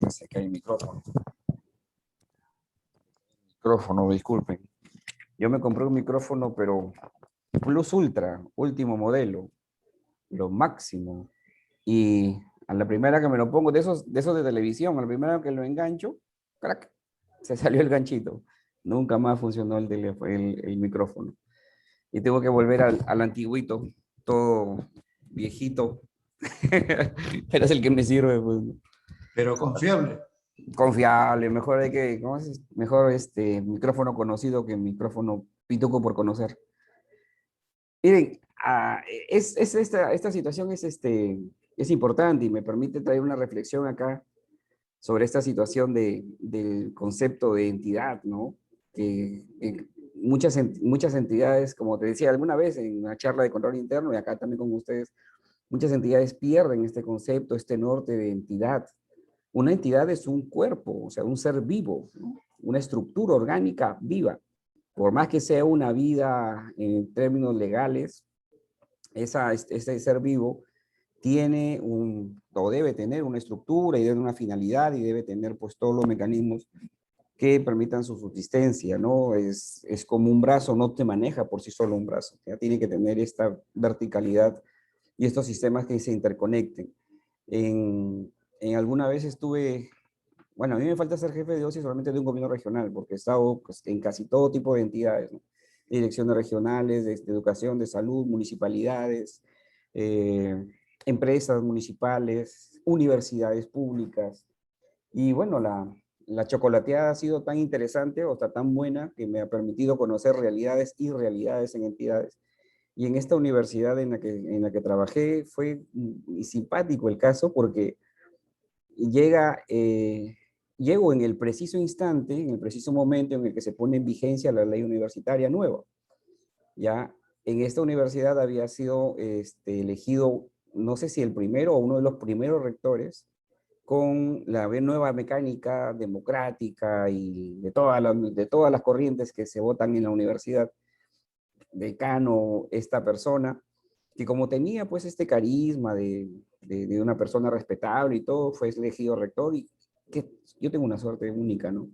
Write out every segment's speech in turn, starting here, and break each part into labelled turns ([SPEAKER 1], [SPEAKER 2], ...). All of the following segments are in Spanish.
[SPEAKER 1] No sé que hay micrófono. Micrófono, disculpen. Yo me compré un micrófono, pero Plus Ultra, último modelo, lo máximo. Y a la primera que me lo pongo, de esos de televisión, a la primera que lo engancho, crack, se salió el ganchito. Nunca más funcionó el micrófono. Y tengo que volver al antiguito, todo viejito. Pero es el que me sirve, pues.
[SPEAKER 2] Pero confiable.
[SPEAKER 1] Confiable, mejor ¿cómo es? Mejor micrófono conocido que micrófono pituco por conocer. Miren, esta situación es importante y me permite traer una reflexión acá sobre esta situación del concepto de entidad, ¿no? Que muchas entidades, como te decía alguna vez en una charla de control interno y acá también con ustedes, muchas entidades pierden este concepto, este norte de entidad. Una entidad es un cuerpo, o sea, un ser vivo, ¿no? Una estructura orgánica viva. Por más que sea una vida en términos legales, este ser vivo tiene o debe tener una estructura y debe una finalidad y debe tener pues todos los mecanismos que permitan su subsistencia, ¿no? Es como un brazo, no te maneja por sí solo un brazo, ya tiene que tener esta verticalidad y estos sistemas que se interconecten. En alguna vez bueno, a mí me falta ser jefe de OSI solamente de un gobierno regional, porque he estado pues, en casi todo tipo de entidades, ¿no? Direcciones regionales, de educación, de salud, municipalidades, eh, empresas municipales, universidades públicas. Y bueno, la chocolateada ha sido tan interesante o está tan buena que me ha permitido conocer realidades y realidades en entidades. Y en esta universidad en la que trabajé fue simpático el caso porque llego en el preciso instante, en el preciso momento en el que se pone en vigencia la ley universitaria nueva. Ya en esta universidad había sido elegido, no sé si el primero o uno de los primeros rectores, con la nueva mecánica democrática y de todas las corrientes que se votan en la universidad. Decano, esta persona, que como tenía pues este carisma de una persona respetable y todo, fue elegido rector y que yo tengo una suerte única, ¿no?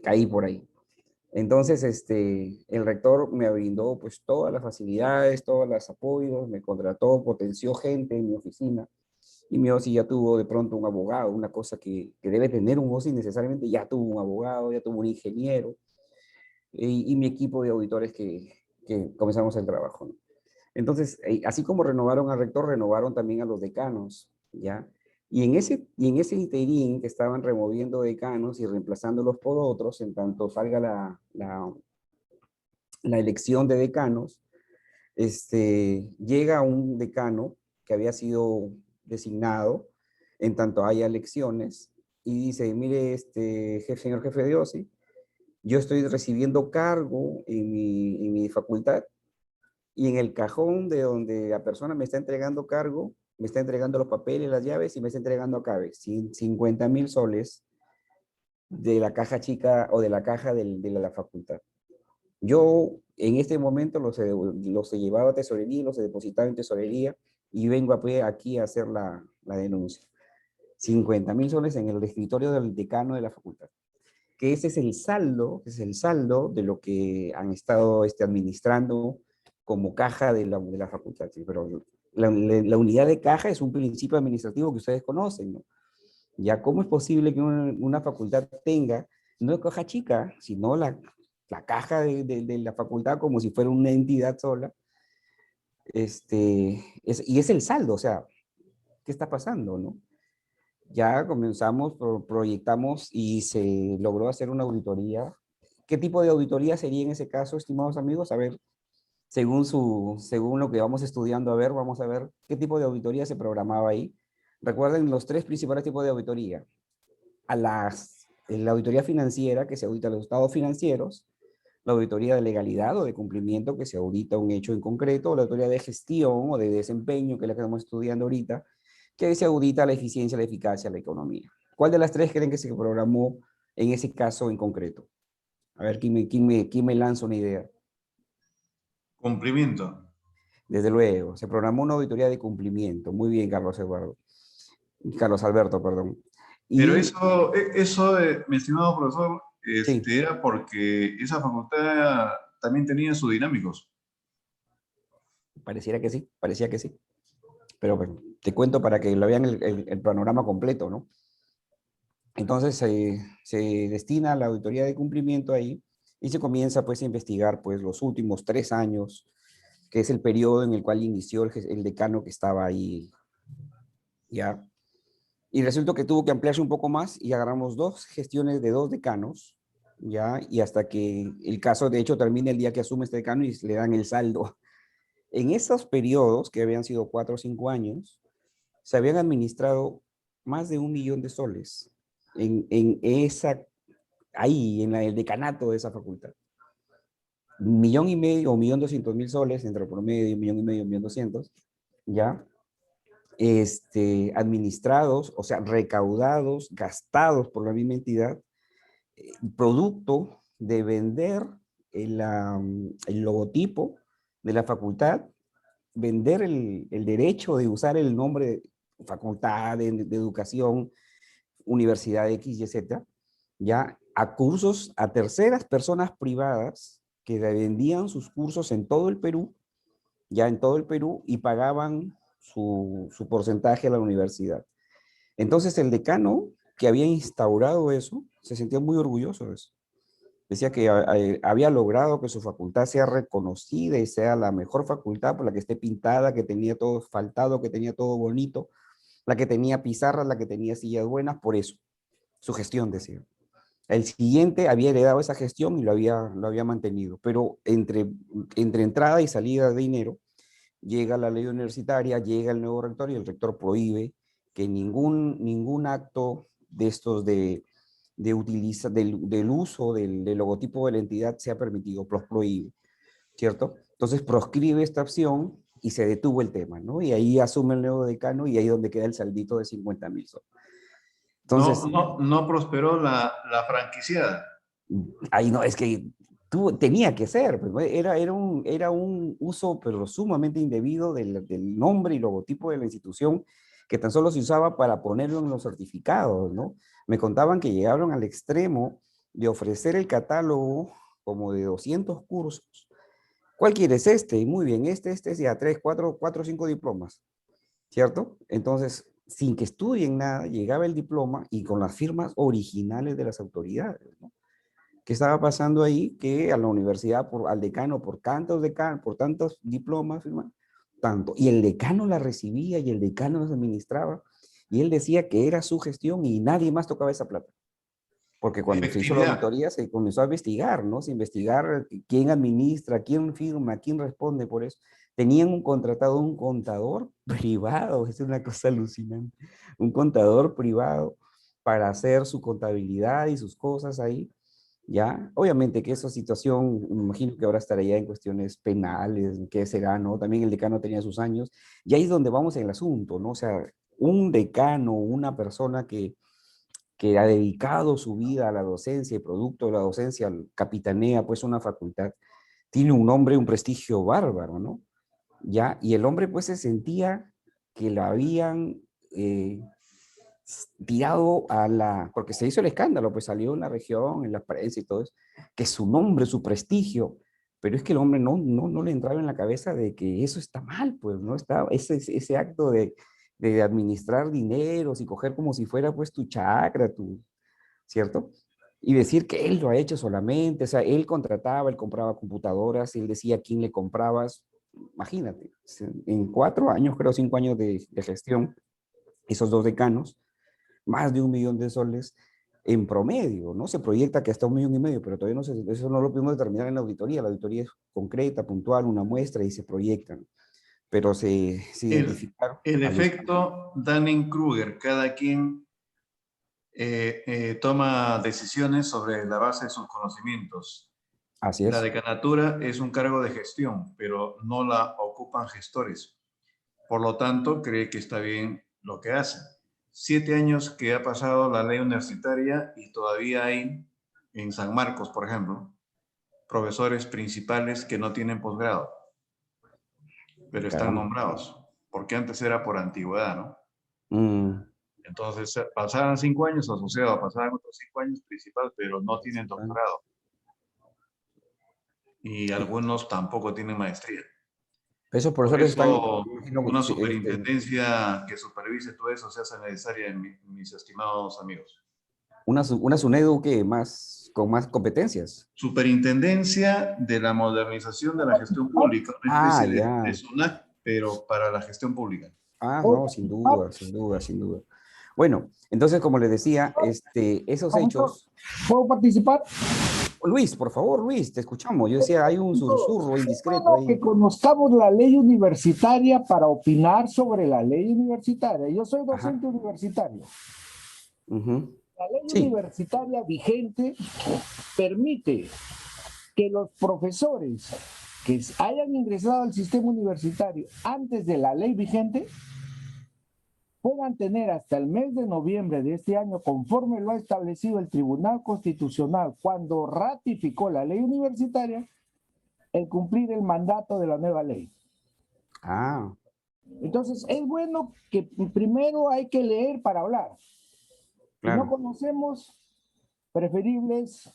[SPEAKER 1] Caí por ahí. Entonces, el rector me brindó pues todas las facilidades, todos los apoyos, me contrató, potenció gente en mi oficina y mi OSI ya tuvo de pronto un abogado, una cosa que debe tener un OSI necesariamente, ya tuvo un abogado, ya tuvo un ingeniero y mi equipo de auditores que comenzamos el trabajo, ¿no? Entonces, así como renovaron al rector, renovaron también a los decanos, ¿ya? Y en ese interín que estaban removiendo decanos y reemplazándolos por otros, en tanto salga la elección de decanos, llega un decano que había sido designado, en tanto haya elecciones, y dice, mire, señor jefe de OSI, yo estoy recibiendo cargo en mi facultad y en el cajón de donde la persona me está entregando cargo, me está entregando los papeles, las llaves y me está entregando acá 50.000 soles de la caja chica o de la caja de la facultad. Yo en este momento los he llevado a tesorería, los he depositado en tesorería y vengo aquí a hacer la denuncia. 50.000 soles en el escritorio del decano de la facultad. Que ese es el saldo de lo que han estado administrando como caja de la facultad. ¿Sí? Pero la unidad de caja es un principio administrativo que ustedes conocen, ¿no? Ya, ¿cómo es posible que una facultad tenga, no es caja chica, sino la caja de la facultad como si fuera una entidad sola? Y es el saldo, o sea, ¿qué está pasando, no? Ya comenzamos, proyectamos y se logró hacer una auditoría. ¿Qué tipo de auditoría sería en ese caso, estimados amigos? A ver, según lo que vamos estudiando, vamos a ver qué tipo de auditoría se programaba ahí. Recuerden los tres principales tipos de auditoría. La auditoría financiera, que se audita los estados financieros, la auditoría de legalidad o de cumplimiento, que se audita un hecho en concreto, la auditoría de gestión o de desempeño, que es la que estamos estudiando ahorita, que se audita la eficiencia, la eficacia, la economía. ¿Cuál de las tres creen que se programó en ese caso en concreto? A ver, ¿quién me lanza una idea?
[SPEAKER 2] Cumplimiento.
[SPEAKER 1] Desde luego, se programó una auditoría de cumplimiento. Muy bien, Carlos Alberto, perdón.
[SPEAKER 2] Pero
[SPEAKER 1] Y
[SPEAKER 2] mi estimado profesor,
[SPEAKER 1] sí,
[SPEAKER 2] era porque esa facultad también tenía sus dinámicos.
[SPEAKER 1] pareciera que sí, parecía que sí. Pero bueno, te cuento para que lo vean el panorama completo, ¿no? Entonces se destina la auditoría de cumplimiento ahí y se comienza pues a investigar pues los últimos 3 años, que es el periodo en el cual inició el decano que estaba ahí, ¿ya? Y resulta que tuvo que ampliarse un poco más y agarramos 2 gestiones de 2 decanos, ¿ya? Y hasta que el caso de hecho termina el día que asume este decano y le dan el saldo. En esos periodos, que habían sido 4 o 5 años, se habían administrado más de 1 millón de soles en esa, ahí, en el decanato de esa facultad. 1,5 millones o 1,200,000 soles, entre promedio, 1,5 millones, 1,200,000, ¿ya? Administrados, o sea, recaudados, gastados por la misma entidad, producto de vender el logotipo de la facultad, vender el derecho de usar el nombre facultad de educación, universidad X, Y, Z, ya a cursos, a terceras personas privadas que vendían sus cursos en todo el Perú, ya en todo el Perú, y pagaban su porcentaje a la universidad. Entonces el decano que había instaurado eso se sentía muy orgulloso de eso. Decía que había logrado que su facultad sea reconocida y sea la mejor facultad por la que esté pintada, que tenía todo faltado, que tenía todo bonito, la que tenía pizarras, la que tenía sillas buenas, por eso, su gestión, decía. El siguiente había heredado esa gestión y lo había mantenido, pero entre entrada y salida de dinero, llega la ley universitaria, llega el nuevo rector y el rector prohíbe que ningún acto de estos del uso del logotipo de la entidad sea permitido, los prohíbe, ¿cierto? Entonces proscribe esta opción y se detuvo el tema, ¿no? Y ahí asume el nuevo decano y ahí es donde queda el saldito de 50,000 soles.
[SPEAKER 2] No,
[SPEAKER 1] Entonces,
[SPEAKER 2] no prosperó la franquiciada.
[SPEAKER 1] ahí no, es que tenía que ser, pues, ¿no? Era un uso, pero sumamente indebido del nombre y logotipo de la institución, que tan solo se usaba para ponerlo en los certificados, ¿no? Me contaban que llegaron al extremo de ofrecer el catálogo como de 200 cursos. ¿Cuál quieres? Este, muy bien, este, ya 3, 4, 4, 5 diplomas, ¿cierto? Entonces, sin que estudien nada, llegaba el diploma y con las firmas originales de las autoridades, ¿no? ¿Qué estaba pasando ahí? Que a la universidad, al decano, por tantos diplomas, firma, tanto, y el decano la recibía y el decano las administraba, y él decía que era su gestión y nadie más tocaba esa plata. Porque cuando se hizo la
[SPEAKER 2] Efectividad.
[SPEAKER 1] auditoría se comenzó a investigar, ¿no? Se investigar quién administra, quién firma, quién responde por eso. Tenían un contador privado, es una cosa alucinante, un contador privado para hacer su contabilidad y sus cosas ahí, ¿ya? Obviamente que esa situación, me imagino que ahora estaría en cuestiones penales, qué será, ¿no? También el decano tenía sus años, y ahí es donde vamos en el asunto, ¿no? O sea, un decano, una persona que ha dedicado su vida a la docencia y producto de la docencia capitanea pues una facultad, tiene un nombre, un prestigio bárbaro, ¿no? Ya, y el hombre pues se sentía que lo habían tirado porque se hizo el escándalo, pues salió en la región, en la prensa y todo eso, que su nombre, su prestigio, pero es que el hombre no le entraba en la cabeza de que eso está mal, pues, ¿no? Ese acto de administrar dineros y coger como si fuera pues tu chakra, ¿cierto? Y decir que él lo ha hecho solamente, o sea, él contrataba, él compraba computadoras, él decía a quién le comprabas, imagínate, en 4 años, creo 5 años de gestión, esos 2 decanos, más de 1 millón de soles en promedio, ¿no? Se proyecta que hasta 1,5 millones, pero todavía no eso no lo pudimos determinar en la auditoría es concreta, puntual, una muestra y se proyectan, pero se
[SPEAKER 2] El,
[SPEAKER 1] identificaron
[SPEAKER 2] el
[SPEAKER 1] a los...
[SPEAKER 2] efecto Dunning-Kruger, cada quien toma decisiones sobre la base de sus conocimientos.
[SPEAKER 1] Así
[SPEAKER 2] La
[SPEAKER 1] es.
[SPEAKER 2] decanatura es un cargo de gestión, pero no la ocupan gestores. Por lo tanto, cree que está bien lo que hace. 7 años que ha pasado la ley universitaria y todavía hay, en San Marcos, por ejemplo, profesores principales que no tienen posgrado. pero están
[SPEAKER 1] Caramba.
[SPEAKER 2] nombrados, porque antes era por antigüedad, ¿no?
[SPEAKER 1] Mm,
[SPEAKER 2] Entonces, pasaban 5 años asociados, pasaban otros 5 años principal, pero no tienen
[SPEAKER 1] principal.
[SPEAKER 2] doctorado. Y algunos tampoco tienen maestría.
[SPEAKER 1] Esos
[SPEAKER 2] Por
[SPEAKER 1] profesores están,
[SPEAKER 2] eso,
[SPEAKER 1] me imagino,
[SPEAKER 2] una
[SPEAKER 1] sí,
[SPEAKER 2] superintendencia que supervise todo eso se hace necesaria, mis estimados amigos.
[SPEAKER 1] una SUNEDU que más, con más competencias.
[SPEAKER 2] Superintendencia de la modernización de la gestión pública, una
[SPEAKER 1] Ah,
[SPEAKER 2] especie de
[SPEAKER 1] ya.
[SPEAKER 2] SUNAT, pero para la gestión pública.
[SPEAKER 1] Ah,
[SPEAKER 3] ¿Puedo
[SPEAKER 1] no, sin
[SPEAKER 3] participar?
[SPEAKER 1] duda, sin duda, sin duda. Bueno, entonces, como les decía, esos
[SPEAKER 3] Profesor,
[SPEAKER 1] hechos.
[SPEAKER 3] ¿puedo participar?
[SPEAKER 1] Luis, por favor, Luis, te escuchamos. Yo decía, hay un susurro indiscreto
[SPEAKER 3] Bueno, que
[SPEAKER 1] ahí.
[SPEAKER 3] conozcamos la ley universitaria para opinar sobre la ley universitaria. Yo soy
[SPEAKER 1] Ajá.
[SPEAKER 3] docente universitario.
[SPEAKER 1] Ujú.
[SPEAKER 3] La ley
[SPEAKER 1] Sí.
[SPEAKER 3] universitaria vigente permite que los profesores que hayan ingresado al sistema universitario antes de la ley vigente puedan tener hasta el mes de noviembre de este año, conforme lo ha establecido el Tribunal Constitucional cuando ratificó la ley universitaria, el cumplir el mandato de la nueva ley.
[SPEAKER 1] Ah,
[SPEAKER 3] Entonces, es bueno que primero hay que leer para hablar. Si no
[SPEAKER 1] claro,
[SPEAKER 3] conocemos, preferible es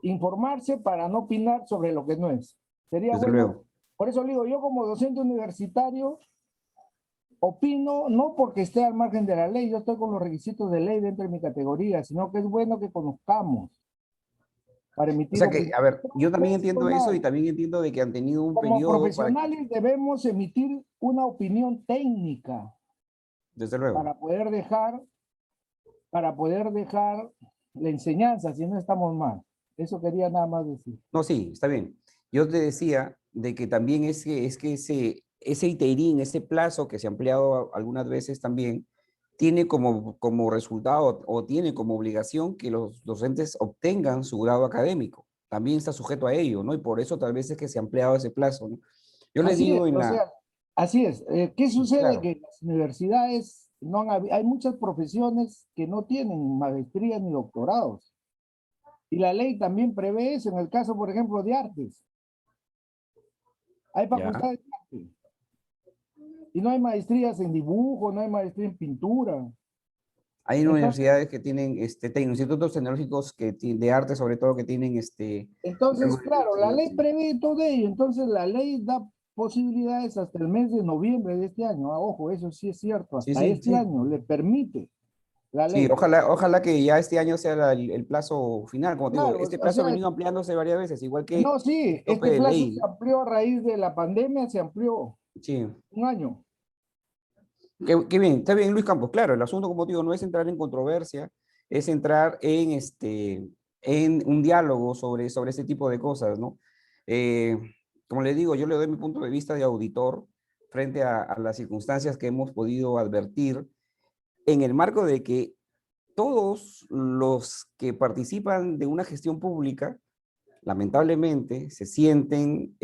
[SPEAKER 3] informarse para no opinar sobre lo que no es. Sería
[SPEAKER 1] desde
[SPEAKER 3] bueno,
[SPEAKER 1] luego.
[SPEAKER 3] por eso digo, yo como docente universitario, opino no porque esté al margen de la ley, yo estoy con los requisitos de ley dentro de mi categoría, sino que es bueno que conozcamos para
[SPEAKER 1] O
[SPEAKER 3] emitir
[SPEAKER 1] sea que,
[SPEAKER 3] opinión
[SPEAKER 1] a ver, yo también entiendo eso y
[SPEAKER 3] profesional.
[SPEAKER 1] también entiendo de que han tenido un
[SPEAKER 3] Como
[SPEAKER 1] periodo para que,
[SPEAKER 3] profesionales debemos emitir una opinión técnica
[SPEAKER 1] desde luego.
[SPEAKER 3] para poder dejar, la enseñanza, si no estamos mal. Eso quería nada más decir.
[SPEAKER 1] No, sí, está bien. Yo te decía de que también es que ese interín, ese plazo que se ha ampliado algunas veces también, tiene como resultado o tiene como obligación que los docentes obtengan su grado académico. También está sujeto a ello, ¿no? Y por eso tal vez es que se ha ampliado ese plazo, ¿no? Yo les
[SPEAKER 3] Así es,
[SPEAKER 1] digo en
[SPEAKER 3] o
[SPEAKER 1] la...
[SPEAKER 3] sea, así es. ¿Qué
[SPEAKER 1] Sí,
[SPEAKER 3] sucede?
[SPEAKER 1] claro.
[SPEAKER 3] Que en las universidades hay muchas profesiones que no tienen maestría ni doctorados. Y la ley también prevé eso en el caso, por ejemplo, de artes. Hay
[SPEAKER 1] Ya.
[SPEAKER 3] facultades de arte. Y no hay maestrías en dibujo, no hay maestría en pintura.
[SPEAKER 1] Hay
[SPEAKER 3] Entonces,
[SPEAKER 1] universidades que tienen, institutos tecnológicos de arte, sobre todo, que tienen
[SPEAKER 3] entonces,
[SPEAKER 1] algo
[SPEAKER 3] claro, la
[SPEAKER 1] de...
[SPEAKER 3] ley
[SPEAKER 1] sí.
[SPEAKER 3] prevé todo ello. Entonces, la ley da posibilidades hasta el mes de noviembre de este año. Ah, ojo, eso sí es cierto.
[SPEAKER 1] Sí,
[SPEAKER 3] Hasta
[SPEAKER 1] sí,
[SPEAKER 3] este
[SPEAKER 1] sí.
[SPEAKER 3] año le permite la
[SPEAKER 1] Sí,
[SPEAKER 3] ley.
[SPEAKER 1] ojalá que ya este año sea el plazo final. Como te digo,
[SPEAKER 3] Claro,
[SPEAKER 1] este
[SPEAKER 3] o
[SPEAKER 1] plazo ha
[SPEAKER 3] sea,
[SPEAKER 1] venido ampliándose varias veces, igual que
[SPEAKER 3] no, sí,
[SPEAKER 1] el tope
[SPEAKER 3] este
[SPEAKER 1] de
[SPEAKER 3] plazo se
[SPEAKER 1] ley.
[SPEAKER 3] amplió a raíz de la pandemia, se amplió
[SPEAKER 1] Sí,
[SPEAKER 3] un año.
[SPEAKER 1] qué bien, está bien, Luis Campos. Claro, el asunto, como te digo, no es entrar en controversia, es entrar en un diálogo sobre este tipo de cosas, ¿no? Eh, como le digo, yo le doy mi punto de vista de auditor frente a las circunstancias que hemos podido advertir en el marco de que todos los que participan de una gestión pública, lamentablemente, se sienten,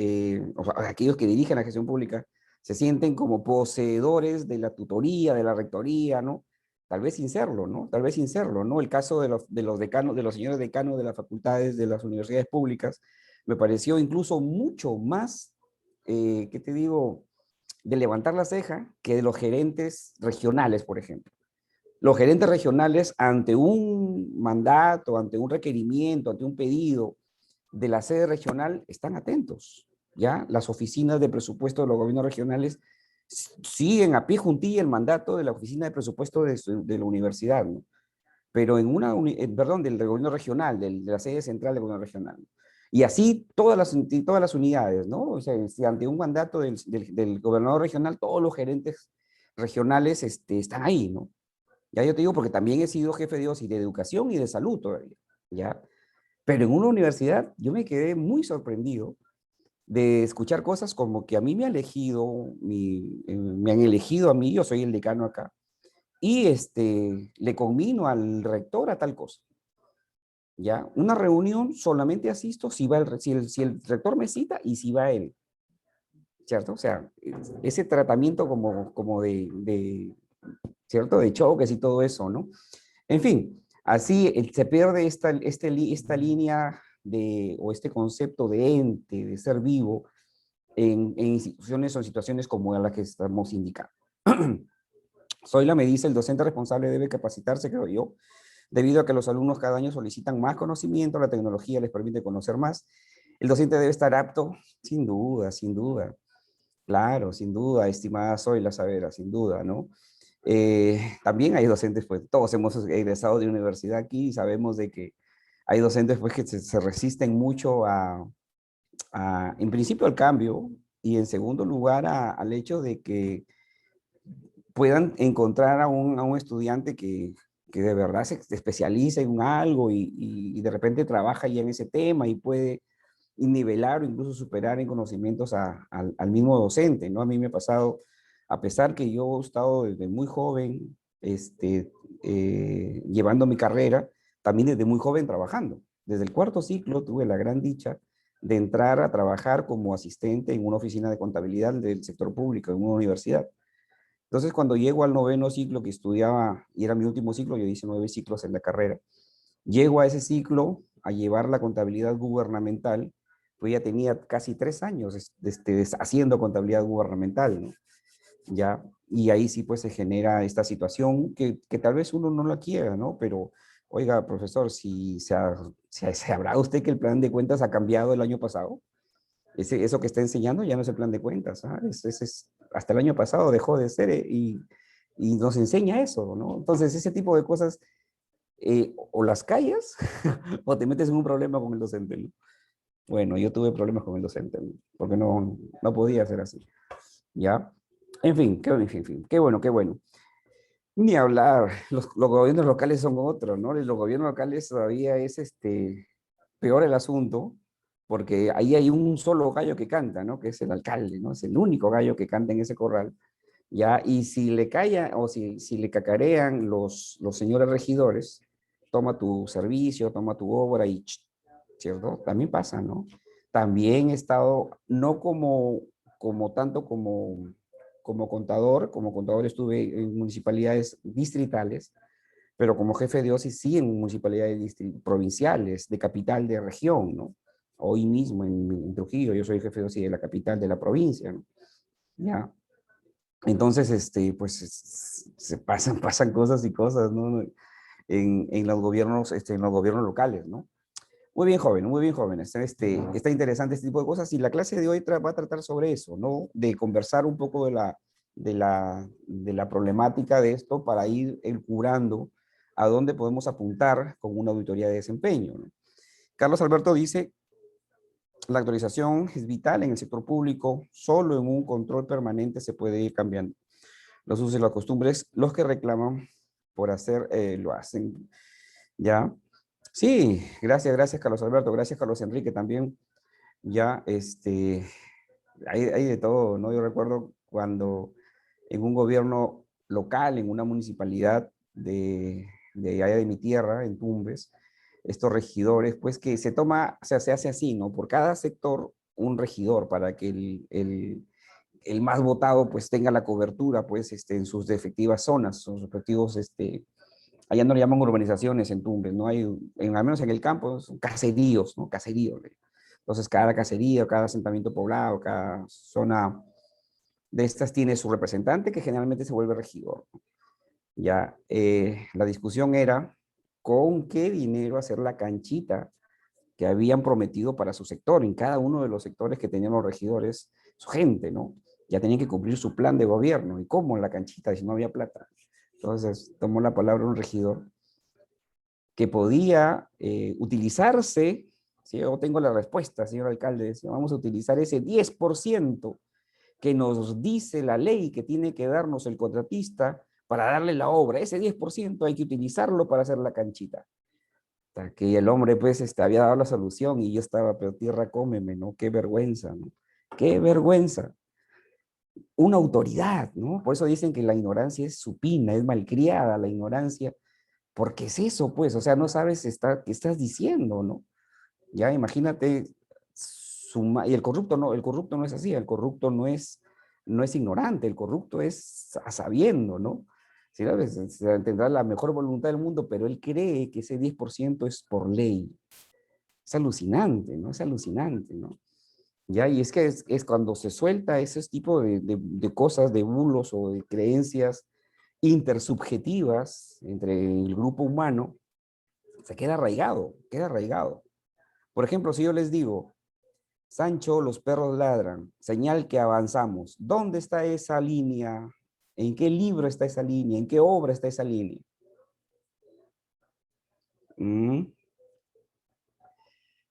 [SPEAKER 1] o sea, aquellos que dirigen la gestión pública, se sienten como poseedores de la tutoría, de la rectoría, ¿no? Tal vez sin serlo, ¿no? Tal vez sin serlo, ¿no? El caso de los decanos, de los señores decanos de las facultades de las universidades públicas, me pareció incluso mucho más, ¿qué te digo?, de levantar la ceja que de los gerentes regionales, por ejemplo. Los gerentes regionales, ante un mandato, ante un requerimiento, ante un pedido de la sede regional, están atentos. ¿Ya? Las oficinas de presupuesto de los gobiernos regionales siguen a pie juntilla el mandato de la oficina de presupuesto de la universidad, ¿no? Pero perdón, del gobierno regional, de la sede central del gobierno regional. Y así todas las unidades, ¿no? O sea, si ante un mandato del gobernador regional, todos los gerentes regionales están ahí, ¿no? Ya yo te digo porque también he sido jefe de OSI de educación y de salud todavía, ¿ya? Pero en una universidad yo me quedé muy sorprendido de escuchar cosas como que a mí me han elegido a mí, yo soy el decano acá, y le conmino al rector a tal cosa, ¿ya? Una reunión solamente asisto si el rector me cita y si va él, ¿cierto? O sea, ese tratamiento como de ¿cierto? De choques y todo eso, ¿no? En fin, así se pierde esta línea o este concepto de ente, de ser vivo, en instituciones o en situaciones como las que estamos indicando. Zoila me dice, el docente responsable debe capacitarse, creo yo, debido a que los alumnos cada año solicitan más conocimiento, la tecnología les permite conocer más. El docente debe estar apto, sin duda, sin duda. Claro, sin duda, estimada Zoila Savera, sin duda, ¿no? También hay docentes, pues todos hemos egresado de universidad aquí y sabemos de que hay docentes pues que se resisten mucho en principio al cambio y en segundo lugar al hecho de que puedan encontrar a un estudiante que de verdad se especializa en algo y de repente trabaja ya en ese tema y puede nivelar o incluso superar en conocimientos al mismo docente, ¿no? A mí me ha pasado, a pesar que yo he estado desde muy joven llevando mi carrera, también desde muy joven trabajando. Desde el cuarto ciclo tuve la gran dicha de entrar a trabajar como asistente en una oficina de contabilidad del sector público, en una universidad. Entonces, cuando llego al noveno ciclo que estudiaba, y era mi último ciclo, yo hice 9 ciclos en la carrera, llego a ese ciclo a llevar la contabilidad gubernamental, pues ya tenía casi 3 años haciendo contabilidad gubernamental, ¿no? Ya, y ahí sí pues se genera esta situación que tal vez uno no la quiera, ¿no? Pero, oiga, profesor, si se habrá usted que el plan de cuentas ha cambiado el año pasado, eso que está enseñando ya no es el plan de cuentas, ¿sabes? Hasta el año pasado dejó de ser y nos enseña eso, ¿no? Entonces, ese tipo de cosas o las callas o te metes en un problema con el docente, ¿no? Bueno, yo tuve problemas con el docente, ¿no? Porque no podía ser así, ¿ya? En fin, qué bueno, qué bueno. Ni hablar, los gobiernos locales son otros, ¿no? Los gobiernos locales todavía es peor el asunto, porque ahí hay un solo gallo que canta, ¿no? Que es el alcalde, ¿no? Es el único gallo que canta en ese corral, ¿ya? Y si le calla o si le cacarean los señores regidores, toma tu servicio, toma tu obra y, ¿cierto? También pasa, ¿no? También he estado, no como tanto como contador estuve en municipalidades distritales, pero como jefe de diócesis sí en municipalidades provinciales, de capital de región, ¿no? Hoy mismo en Trujillo, yo soy jefe de diócesis de la capital de la provincia, ¿no? Ya. Entonces, pues pasan cosas y cosas, ¿no? En los gobiernos, en los gobiernos locales, ¿no? Muy bien, joven, muy bien, joven. Está interesante este tipo de cosas y la clase de hoy va a tratar sobre eso, ¿no? De conversar un poco de la problemática de esto para ir curando a dónde podemos apuntar con una auditoría de desempeño, ¿no? Carlos Alberto dice, la actualización es vital en el sector público, solo en un control permanente se puede ir cambiando los usos y las costumbres, los que reclaman por hacer, lo hacen, ¿ya? Sí, gracias Carlos Alberto, gracias Carlos Enrique también. Ya, hay de todo, ¿no? Yo recuerdo cuando en un gobierno local, en una municipalidad de allá de mi tierra, en Tumbes, estos regidores, pues que se toma, o sea, se hace así, ¿no? Por cada sector un regidor para que el más votado pues tenga la cobertura, pues, en sus respectivas zonas, sus respectivos, allá no le llaman urbanizaciones en Tumbes, no hay, al menos en el campo, son caseríos, ¿no? Caseríos. Entonces, cada caserío, cada asentamiento poblado, cada zona de estas tiene su representante que generalmente se vuelve regidor. Ya, la discusión era con qué dinero hacer la canchita que habían prometido para su sector, en cada uno de los sectores que tenían los regidores, su gente, ¿no? Ya tenían que cumplir su plan de gobierno. ¿Y cómo la canchita si no había plata? Entonces tomó la palabra un regidor que podía utilizarse, si yo tengo la respuesta, señor alcalde, decía, vamos a utilizar ese 10% que nos dice la ley que tiene que darnos el contratista para darle la obra. Ese 10% hay que utilizarlo para hacer la canchita. Hasta que el hombre pues había dado la solución y yo estaba, pero tierra cómeme, ¿no? Qué vergüenza, ¿no? Qué vergüenza. Una autoridad, ¿no? Por eso dicen que la ignorancia es supina, es malcriada la ignorancia, porque es eso, pues, o sea, no sabes qué estás diciendo, ¿no? Ya, imagínate, y el corrupto no es así, el corrupto no es ignorante, el corrupto es sabiendo, ¿no? Sí, ¿sabes? Tendrá la mejor voluntad del mundo, pero él cree que ese 10% es por ley. Es alucinante, ¿no? Es alucinante, ¿no? ¿ya? Y es que es cuando se suelta ese tipo de cosas, de bulos o de creencias intersubjetivas entre el grupo humano, se queda arraigado, queda arraigado. Por ejemplo, si yo les digo, Sancho, los perros ladran, señal que avanzamos, ¿dónde está esa línea? ¿En qué libro está esa línea? ¿En qué obra está esa línea? ¿Mm?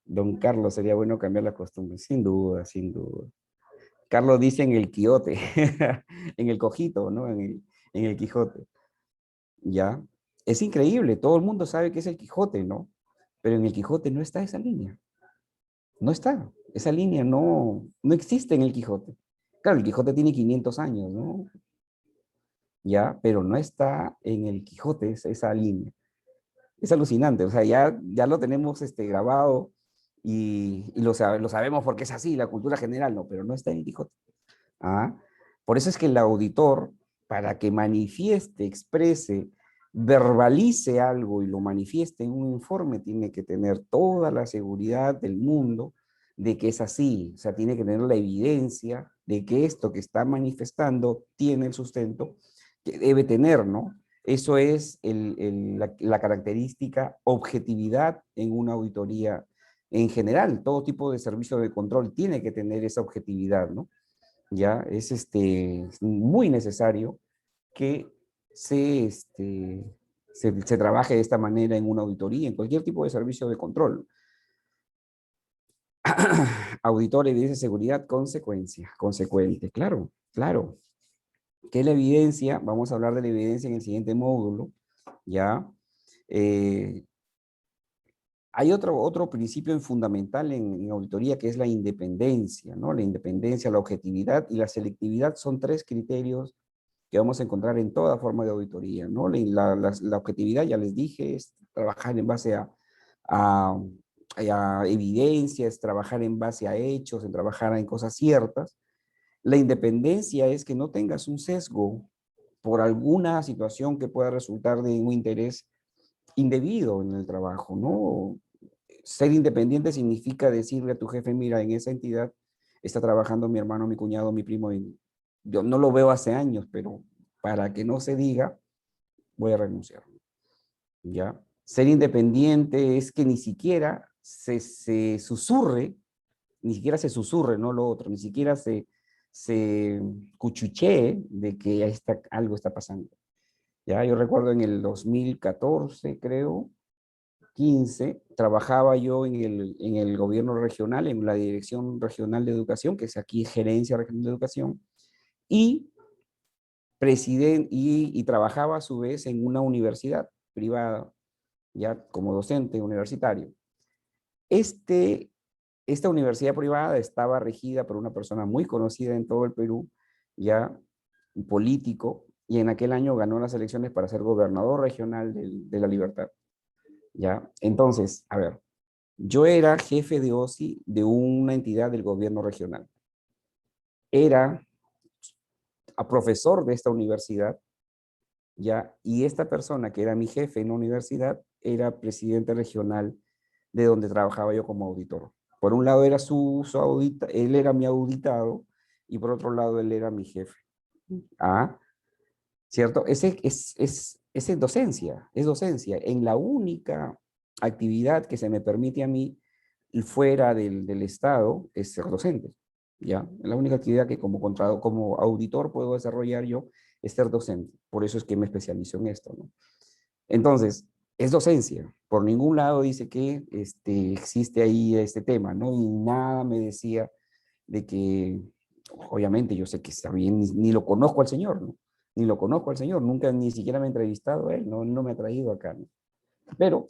[SPEAKER 1] Don Carlos, sería bueno cambiar la costumbre, sin duda, sin duda. Carlos dice en el Quijote, en el Cojito, ¿no? En el Quijote, ¿ya? Es increíble, todo el mundo sabe que es el Quijote, ¿no? Pero en el Quijote no está esa línea, no está. Esa línea no existe en el Quijote. Claro, el Quijote tiene 500 años, ¿no? Ya, pero no está en el Quijote esa línea. Es alucinante, o sea, ya lo tenemos grabado y lo sabemos porque es así, la cultura general, no, pero no está en el Quijote. ¿Ah? Por eso es que el auditor, para que manifieste, exprese, verbalice algo y lo manifieste en un informe, tiene que tener toda la seguridad del mundo de que es así, o sea, tiene que tener la evidencia de que esto que está manifestando tiene el sustento que debe tener, ¿no? Eso es la característica objetividad en una auditoría en general. Todo tipo de servicio de control tiene que tener esa objetividad, ¿no? Ya es muy necesario que se trabaje de esta manera en una auditoría, en cualquier tipo de servicio de control. Auditor, evidencia, seguridad, consecuencia, consecuente, claro, claro. ¿Qué es la evidencia? Vamos a hablar de la evidencia en el siguiente módulo, ¿ya? Eh, Hay otro principio fundamental en auditoría que es la independencia, ¿no? La independencia, la objetividad y la selectividad son tres criterios que vamos a encontrar en toda forma de auditoría, ¿no? La objetividad, ya les dije, es trabajar en base a, a evidencias, trabajar en base a hechos, en trabajar en cosas ciertas. La independencia es que no tengas un sesgo por alguna situación que pueda resultar de un interés indebido en el trabajo, ¿no? Ser independiente significa decirle a tu jefe, mira, en esa entidad está trabajando mi hermano, mi cuñado, mi primo, y yo no lo veo hace años, pero para que no se diga, voy a renunciar, ¿ya? Ser independiente es que ni siquiera se susurre, ni siquiera se susurre, no lo otro, ni siquiera se cuchuchee de que ya algo está pasando. Ya, yo recuerdo en el 2014, creo, 15, trabajaba yo en el gobierno regional, en la Dirección Regional de Educación, que es aquí Gerencia Regional de Educación, y, y trabajaba a su vez en una universidad privada, ya como docente universitario. Esta universidad privada estaba regida por una persona muy conocida en todo el Perú, ya político, y en aquel año ganó las elecciones para ser gobernador regional de La Libertad. ¿Ya? Entonces, a ver, yo era jefe de OSI de una entidad del gobierno regional. Era a profesor de esta universidad, ¿ya? Y esta persona que era mi jefe en la universidad era presidente regional de donde trabajaba yo como auditor. Por un lado era él era mi auditado y por otro lado él era mi jefe. ¿Ah? ¿Cierto? Ese es docencia. En la única actividad que se me permite a mí fuera del Estado es ser docente, ¿ya? La única actividad que como auditor puedo desarrollar yo es ser docente. Por eso es que me especializo en esto, ¿no? Entonces, es docencia. Por ningún lado dice que existe ahí este tema, ¿no? Y nada me decía de que, obviamente, yo sé que está bien, ni lo conozco al señor, ¿no? Ni lo conozco al señor, nunca ni siquiera me he entrevistado a él, no me ha traído acá, ¿no? Pero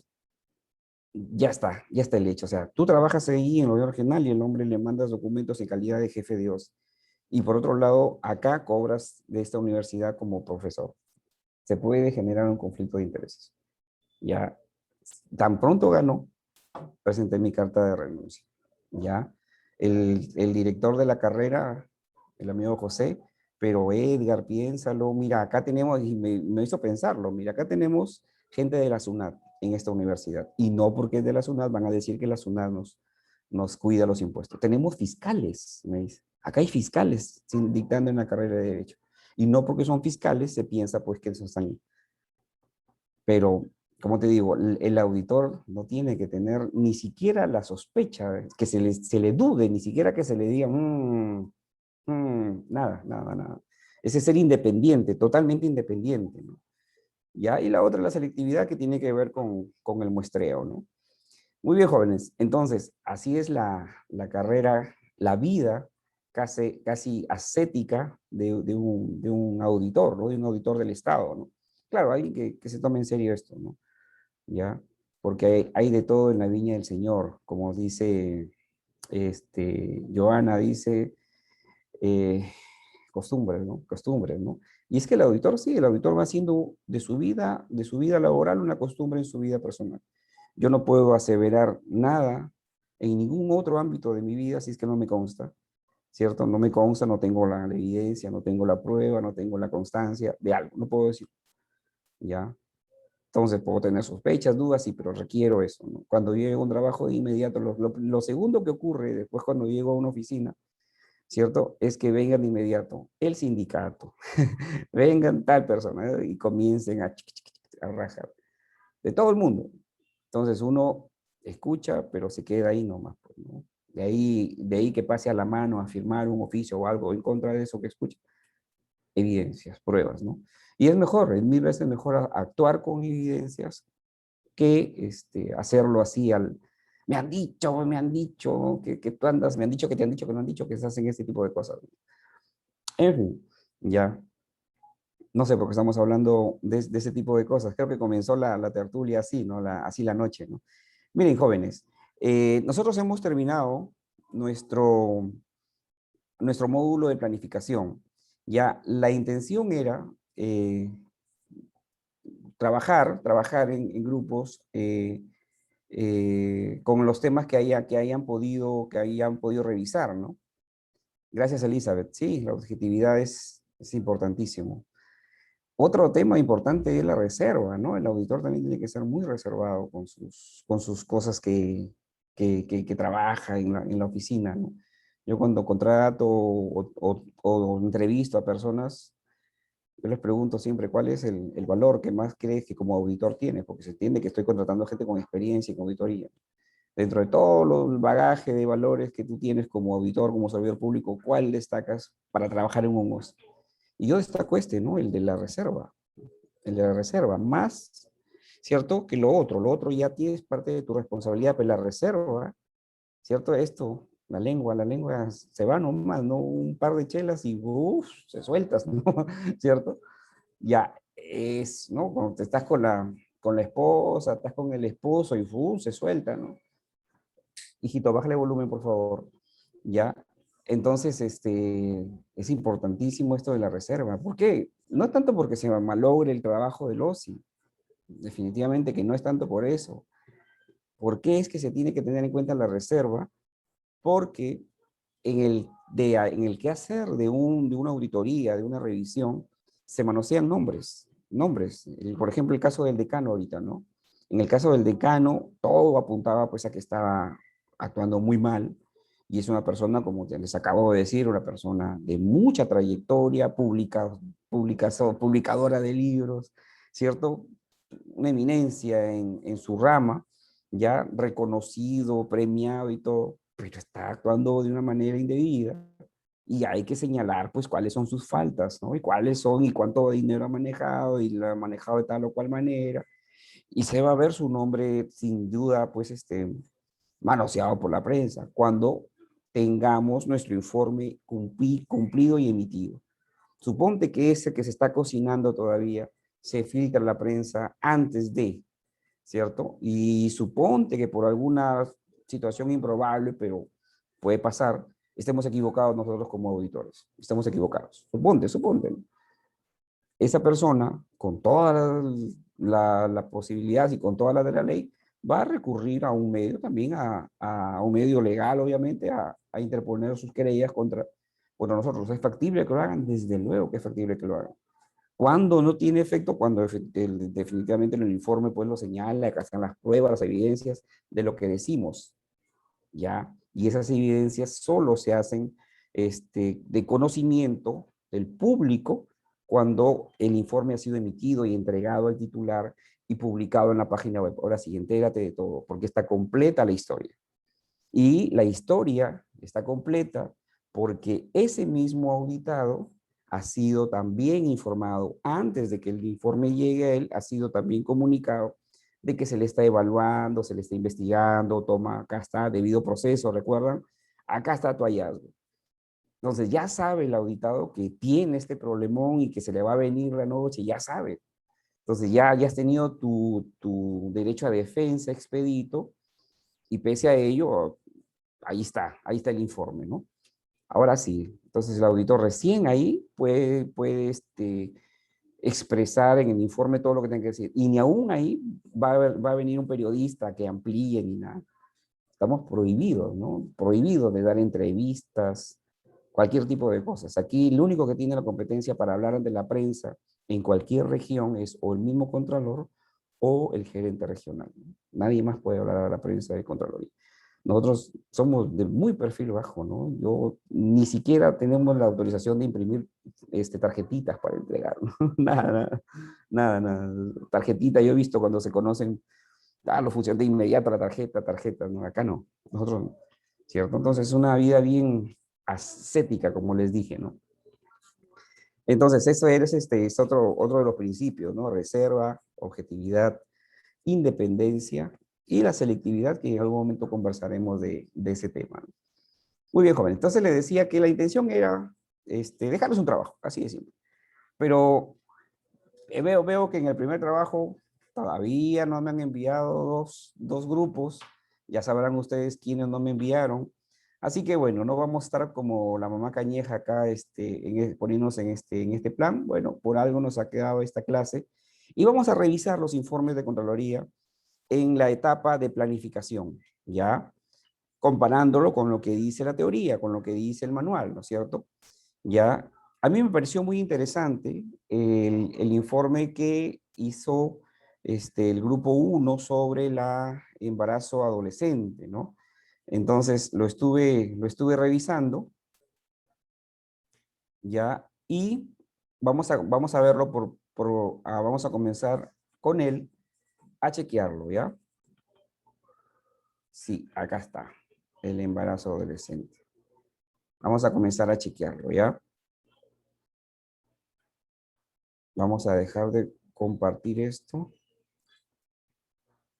[SPEAKER 1] ya está el hecho. O sea, tú trabajas ahí en el gobierno regional y el hombre le mandas documentos en calidad de jefe de Dios. Y por otro lado, acá cobras de esta universidad como profesor. Se puede generar un conflicto de intereses. Ya, tan pronto ganó, presenté mi carta de renuncia. Ya, el director de la carrera, el amigo José, pero Edgar, piénsalo, mira, acá tenemos, y me hizo pensarlo, mira, acá tenemos gente de la SUNAT en esta universidad, y no porque es de la SUNAT van a decir que la SUNAT nos cuida los impuestos. Tenemos fiscales, me dice. Acá hay fiscales dictando en la carrera de Derecho. Y no porque son fiscales se piensa pues que eso están. Pero, como te digo, el auditor no tiene que tener ni siquiera la sospecha, que se le dude, ni siquiera que se le diga, nada, nada, nada. Ese ser independiente, totalmente independiente, ¿no? ¿Ya? Y la otra, la selectividad, que tiene que ver con el muestreo, ¿no? Muy bien, jóvenes. Entonces, así es la carrera, la vida casi ascética de un auditor, ¿no? De un auditor del Estado, ¿no? Claro, hay que se tome en serio esto, ¿no? ¿Ya? Porque hay de todo en la viña del Señor, como dice, Joana dice, eh, costumbres, ¿no? Costumbres, ¿no? Y es que el auditor, sí, el auditor va haciendo de su vida laboral una costumbre en su vida personal. Yo no puedo aseverar nada en ningún otro ámbito de mi vida si es que no me consta, ¿cierto? No me consta, no tengo la evidencia, no tengo la prueba, no tengo la constancia de algo, no puedo decir, ¿ya? Entonces puedo tener sospechas, dudas, sí, pero requiero eso, ¿no? Cuando llego a un trabajo de inmediato, lo segundo que ocurre después cuando llego a una oficina, ¿cierto? Es que vengan de inmediato el sindicato, vengan tal persona, ¿eh? Y comiencen a rajar de todo el mundo. Entonces uno escucha, pero se queda ahí nomás, pues, ¿no? De ahí que pase a la mano a firmar un oficio o algo en contra de eso que escucha, evidencias, pruebas, ¿no? Y es mejor, es mil veces mejor actuar con evidencias que hacerlo así me han dicho que tú andas, me han dicho que te han dicho que no han dicho que se hacen este tipo de cosas. En fin, ya, no sé por qué estamos hablando de ese tipo de cosas. Creo que comenzó la tertulia así, ¿no? Así la noche, ¿no? Miren, jóvenes, nosotros hemos terminado nuestro módulo de planificación. Ya, la intención era trabajar en grupos con los temas que hayan podido revisar, ¿no? Gracias, Elizabeth. Sí, la objetividad es importantísimo. Otro tema importante es la reserva, ¿no? El auditor también tiene que ser muy reservado con sus cosas que trabaja en la oficina, ¿no? Yo cuando contrato o entrevisto a personas, yo les pregunto siempre cuál es el valor que más crees que como auditor tienes, porque se entiende que estoy contratando gente con experiencia en auditoría. Dentro de todo el bagaje de valores que tú tienes como auditor, como servidor público, ¿cuál destacas para trabajar en un OS? Y yo destaco ¿no? El de la reserva. El de la reserva, más, ¿cierto? Que lo otro ya tienes parte de tu responsabilidad, pero la reserva, ¿cierto? Esto, la lengua se va nomás, ¿no? Un par de chelas y uff, se sueltas, ¿no? ¿Cierto? Ya es, ¿no? Cuando te estás con la esposa, estás con el esposo y uff, se suelta, ¿no? Hijito, bájale volumen, por favor. Ya. Entonces, es importantísimo esto de la reserva. ¿Por qué? No tanto porque se malogre el trabajo del OSI, definitivamente que no es tanto por eso. ¿Por qué es que se tiene que tener en cuenta la reserva? Porque en el quehacer de una auditoría, de una revisión, se manosean nombres. Por ejemplo, el caso del decano ahorita, ¿no? En el caso del decano, todo apuntaba pues a que estaba actuando muy mal, y es una persona, como les acabo de decir, una persona de mucha trayectoria, publicadora de libros, ¿cierto? Una eminencia en su rama, ya reconocido, premiado y todo, pero está actuando de una manera indebida. Y hay que señalar, pues, cuáles son sus faltas, ¿no? Y cuáles son, y cuánto dinero ha manejado, y lo ha manejado de tal o cual manera. Y se va a ver su nombre, sin duda, pues, manoseado por la prensa, cuando tengamos nuestro informe cumplido y emitido. Suponte que ese que se está cocinando todavía se filtra en la prensa antes de, ¿cierto? Y suponte que por alguna situación improbable, pero puede pasar, estemos equivocados nosotros como auditores. Estamos equivocados. Suponte, ¿no? Esa persona, con todas las posibilidades y con todas las de la ley, va a recurrir a un medio también, a un medio legal, obviamente, a interponer sus querellas contra nosotros. ¿Es factible que lo hagan? Desde luego que es factible que lo hagan. Cuando no tiene efecto, cuando definitivamente en el informe pues lo señala, acá están las pruebas, las evidencias de lo que decimos, ¿ya? Y esas evidencias solo se hacen de conocimiento del público cuando el informe ha sido emitido y entregado al titular y publicado en la página web. Ahora sí, entérate de todo, porque está completa la historia. Y la historia está completa porque ese mismo auditado ha sido también informado antes de que el informe llegue a él, ha sido también comunicado de que se le está evaluando, se le está investigando, toma, acá está, debido proceso, ¿recuerdan? Acá está tu hallazgo. Entonces ya sabe el auditado que tiene este problemón y que se le va a venir la noche, ya sabe. Entonces ya has tenido tu derecho a defensa expedito y pese a ello, ahí está el informe, ¿no? Ahora sí, entonces el auditor recién ahí puede expresar en el informe todo lo que tenga que decir. Y ni aún ahí va a venir un periodista que amplíe ni nada. Estamos prohibidos, ¿no? Prohibidos de dar entrevistas, cualquier tipo de cosas. Aquí el único que tiene la competencia para hablar ante la prensa en cualquier región es o el mismo Contralor o el gerente regional. Nadie más puede hablar a la prensa de Contraloría. Nosotros somos de muy perfil bajo, ¿no? Yo ni siquiera tenemos la autorización de imprimir tarjetitas para entregar, ¿no? Nada, nada, nada. Tarjetita, yo he visto cuando se conocen, lo funciona de inmediato la tarjeta, ¿no? Acá no, nosotros no, ¿cierto? Entonces, una vida bien ascética, como les dije, ¿no? Entonces, eso es otro de los principios, ¿no? Reserva, objetividad, independencia y la selectividad, que en algún momento conversaremos de ese tema, ¿no? Muy bien, joven. Entonces le decía que la intención era dejarles un trabajo, así de simple. Pero veo que en el primer trabajo todavía no me han enviado dos grupos. Ya sabrán ustedes quiénes no me enviaron. Así que bueno, no vamos a estar como la mamá Cañeja acá poniéndonos en este plan. Bueno, por algo nos ha quedado esta clase. Y vamos a revisar los informes de Contraloría en la etapa de planificación, ¿ya? Comparándolo con lo que dice la teoría, con lo que dice el manual, ¿no es cierto? ¿Ya? A mí me pareció muy interesante el informe que hizo el grupo 1 sobre la embarazo adolescente, ¿no? Entonces lo estuve revisando, ¿ya? Y vamos a verlo vamos a comenzar con él a chequearlo, ¿ya? Sí, acá está, el embarazo adolescente. Vamos a comenzar a chequearlo, ¿ya? Vamos a dejar de compartir esto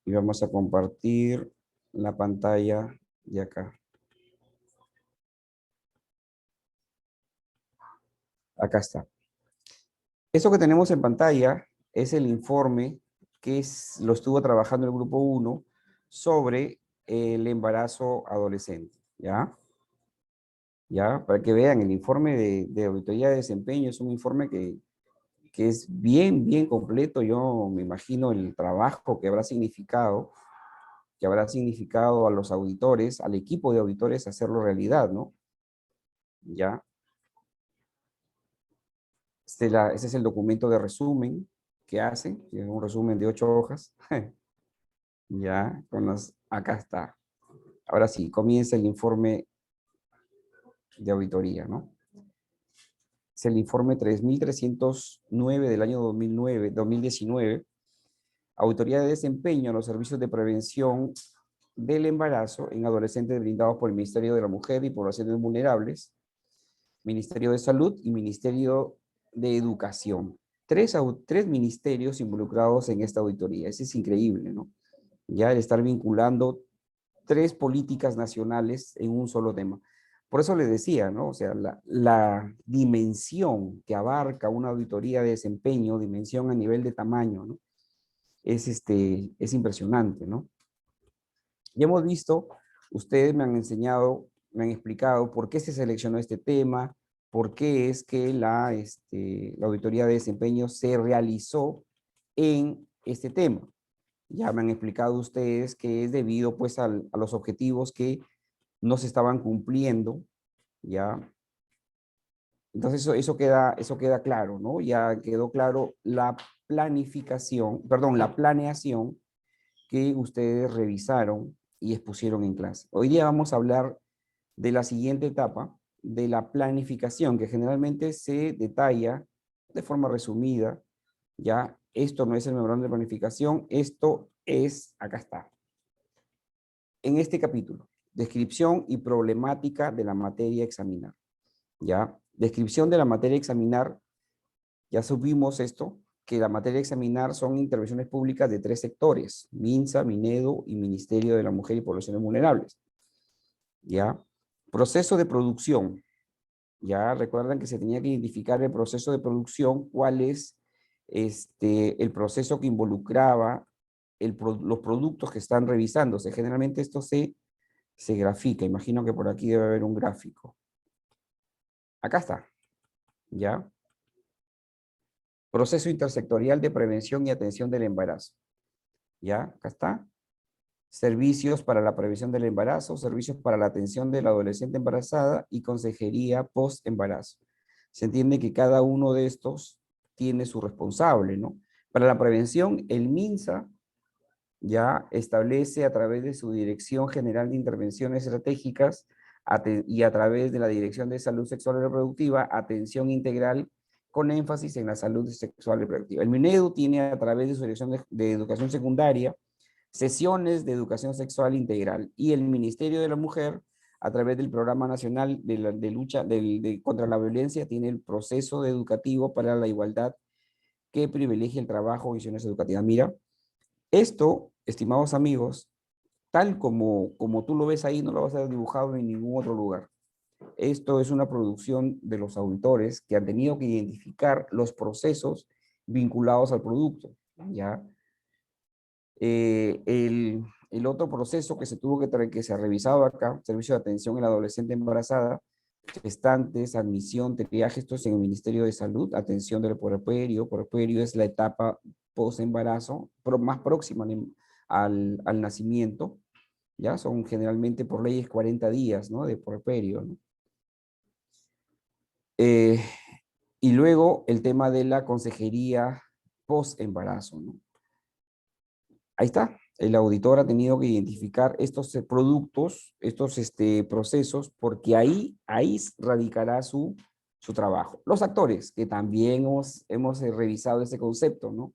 [SPEAKER 1] y vamos a compartir la pantalla de acá. Acá está. Eso que tenemos en pantalla es el informe lo estuvo trabajando el grupo 1 sobre el embarazo adolescente, ¿ya? ¿Ya? Para que vean, el informe de auditoría de desempeño es un informe que es bien, bien completo. Yo me imagino el trabajo que habrá significado a los auditores, al equipo de auditores hacerlo realidad, ¿no? ¿Ya? Este es el documento de resumen que hacen, es un resumen de 8 hojas. Ya, acá está. Ahora sí, comienza el informe de auditoría, ¿no? Es el informe 3309 del año 2019, Auditoría de desempeño a los servicios de prevención del embarazo en adolescentes brindados por el Ministerio de la Mujer y Poblaciones Vulnerables, Ministerio de Salud y Ministerio de Educación. Tres ministerios involucrados en esta auditoría. Eso es increíble, ¿no? Ya el estar vinculando 3 políticas nacionales en un solo tema. Por eso les decía, ¿no? O sea, la dimensión que abarca una auditoría de desempeño, dimensión a nivel de tamaño, ¿no? Es impresionante, ¿no? Ya hemos visto, ustedes me han enseñado, me han explicado por qué se seleccionó este tema, por qué es que la auditoría de desempeño se realizó en este tema. Ya me han explicado ustedes que es debido pues a los objetivos que no se estaban cumpliendo, ¿ya? Entonces eso queda claro, ¿no? Ya quedó claro la planificación, perdón, la planeación que ustedes revisaron y expusieron en clase. Hoy día vamos a hablar de la siguiente etapa, de la planificación, que generalmente se detalla de forma resumida. Ya, esto no es el memorándum de planificación, esto es, acá está, en este capítulo, descripción y problemática de la materia a examinar. Ya, descripción de la materia a examinar, ya supimos esto, que la materia a examinar son intervenciones públicas de 3 sectores, MINSA, Minedu y Ministerio de la Mujer y Poblaciones Vulnerables. Ya, proceso de producción. Ya recuerdan que se tenía que identificar el proceso de producción, cuál es el proceso que involucraba los productos que están revisándose. Generalmente esto se grafica. Imagino que por aquí debe haber un gráfico. Acá está. ¿Ya? Proceso intersectorial de prevención y atención del embarazo. ¿Ya? Acá está. Servicios para la prevención del embarazo, servicios para la atención de la adolescente embarazada y consejería post-embarazo. Se entiende que cada uno de estos tiene su responsable, ¿no? Para la prevención, el MINSA ya establece a través de su Dirección General de Intervenciones Estratégicas y a través de la Dirección de Salud Sexual y Reproductiva, atención integral con énfasis en la salud sexual y reproductiva. El MINEDU tiene a través de su Dirección de Educación Secundaria sesiones de educación sexual integral, y el Ministerio de la Mujer, a través del Programa Nacional de Lucha contra la Violencia, tiene el proceso educativo para la igualdad que privilegia el trabajo y acciones educativas. Mira, esto, estimados amigos, tal como tú lo ves ahí, no lo vas a ver dibujado en ningún otro lugar. Esto es una producción de los auditores que han tenido que identificar los procesos vinculados al producto, ¿ya? El otro proceso que que se ha revisado acá, servicio de atención en la adolescente embarazada, gestantes, admisión, triaje, esto es en el Ministerio de Salud, atención del puerperio. Puerperio es la etapa post-embarazo, más próxima al nacimiento, ya son generalmente por leyes 40 días, ¿no? De puerperio, ¿no? Y luego el tema de la consejería post-embarazo, ¿no? Ahí está. El auditor ha tenido que identificar estos productos, estos procesos, porque ahí radicará su trabajo. Los actores, que también hemos revisado ese concepto, ¿no?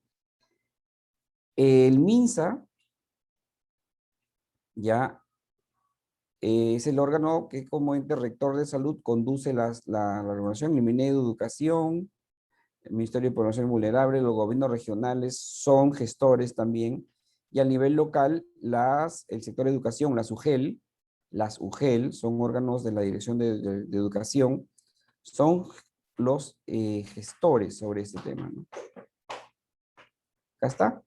[SPEAKER 1] El MINSA ya es el órgano que como ente rector de salud conduce la regulación, el Minedu de Educación, el Ministerio de Población Vulnerable, los gobiernos regionales son gestores también, y a nivel local, el sector de educación, las UGEL, son órganos de la Dirección de Educación, son los gestores sobre este tema, ¿no? Acá está.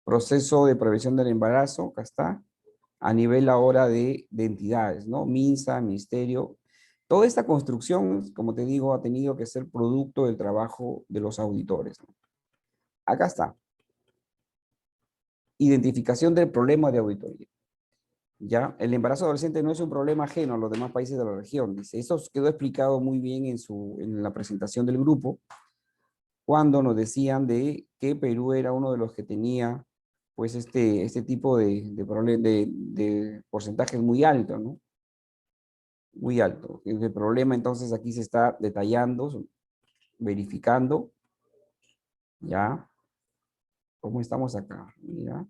[SPEAKER 1] Proceso de prevención del embarazo, acá está. A nivel ahora de entidades, ¿no? MINSA, Ministerio. Toda esta construcción, como te digo, ha tenido que ser producto del trabajo de los auditores, ¿no? Acá está. Identificación del problema de auditoría. ¿Ya? El embarazo adolescente no es un problema ajeno a los demás países de la región. Dice, eso quedó explicado muy bien en la presentación del grupo, cuando nos decían de que Perú era uno de los que tenía pues este tipo de porcentajes muy alto, ¿no? Muy alto. El problema entonces aquí se está detallando, verificando, ¿ya? ¿Cómo estamos acá? Mira.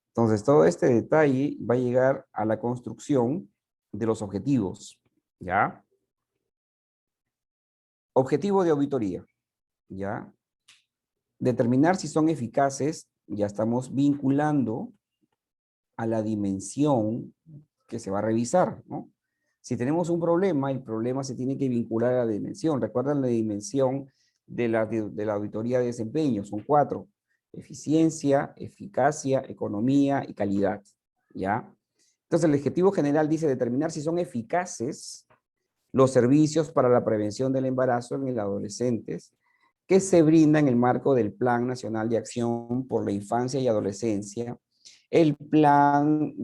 [SPEAKER 1] Entonces, todo este detalle va a llegar a la construcción de los objetivos, ¿ya? Objetivo de auditoría, ¿ya? Determinar si son eficaces, ya estamos vinculando a la dimensión que se va a revisar, ¿no? Si tenemos un problema, el problema se tiene que vincular a la dimensión. ¿Recuerdan la dimensión de la auditoría de desempeño? Son 4. Eficiencia, eficacia, economía y calidad, ¿ya? Entonces, el objetivo general dice determinar si son eficaces los servicios para la prevención del embarazo en los adolescentes que se brinda en el marco del Plan Nacional de Acción por la Infancia y Adolescencia, el Plan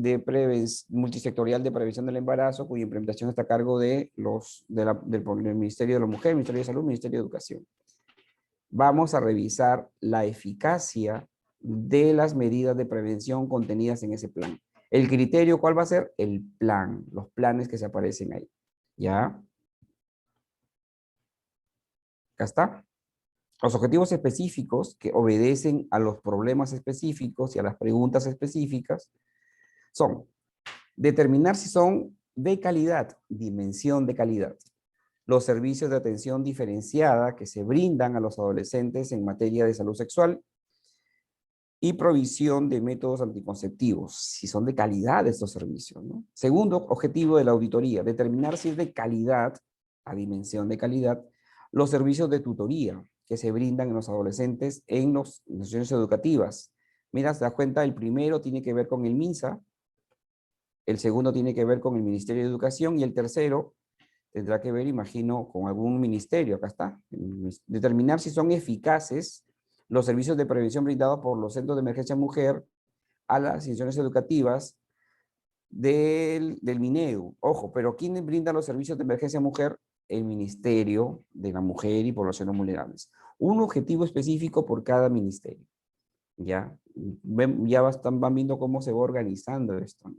[SPEAKER 1] Multisectorial de Prevención del Embarazo, cuya implementación está a cargo del Ministerio de la Mujer, Ministerio de Salud, Ministerio de Educación. vamos a revisar la eficacia de las medidas de prevención contenidas en ese plan. El criterio, ¿cuál va a ser? El plan, los planes que se aparecen ahí. ¿Ya? Acá está. Los objetivos específicos que obedecen a los problemas específicos y a las preguntas específicas son determinar si son de calidad, dimensión de calidad, los servicios de atención diferenciada que se brindan a los adolescentes en materia de salud sexual y provisión de métodos anticonceptivos, si son de calidad estos servicios, ¿no? Segundo objetivo de la auditoría, determinar si es de calidad, a dimensión de calidad, los servicios de tutoría que se brindan en los adolescentes en las instituciones educativas. Mira, te das cuenta, el primero tiene que ver con el MINSA, el segundo tiene que ver con el Ministerio de Educación y el tercero tendrá que ver, imagino, con algún ministerio. Acá está. Determinar si son eficaces los servicios de prevención brindados por los centros de emergencia mujer a las instituciones educativas del MINEDU. Ojo, pero ¿quién brinda los servicios de emergencia mujer? El Ministerio de la Mujer y Poblaciones Vulnerables. Un objetivo específico por cada ministerio. ¿Ya? Ya van viendo cómo se va organizando esto, ¿no?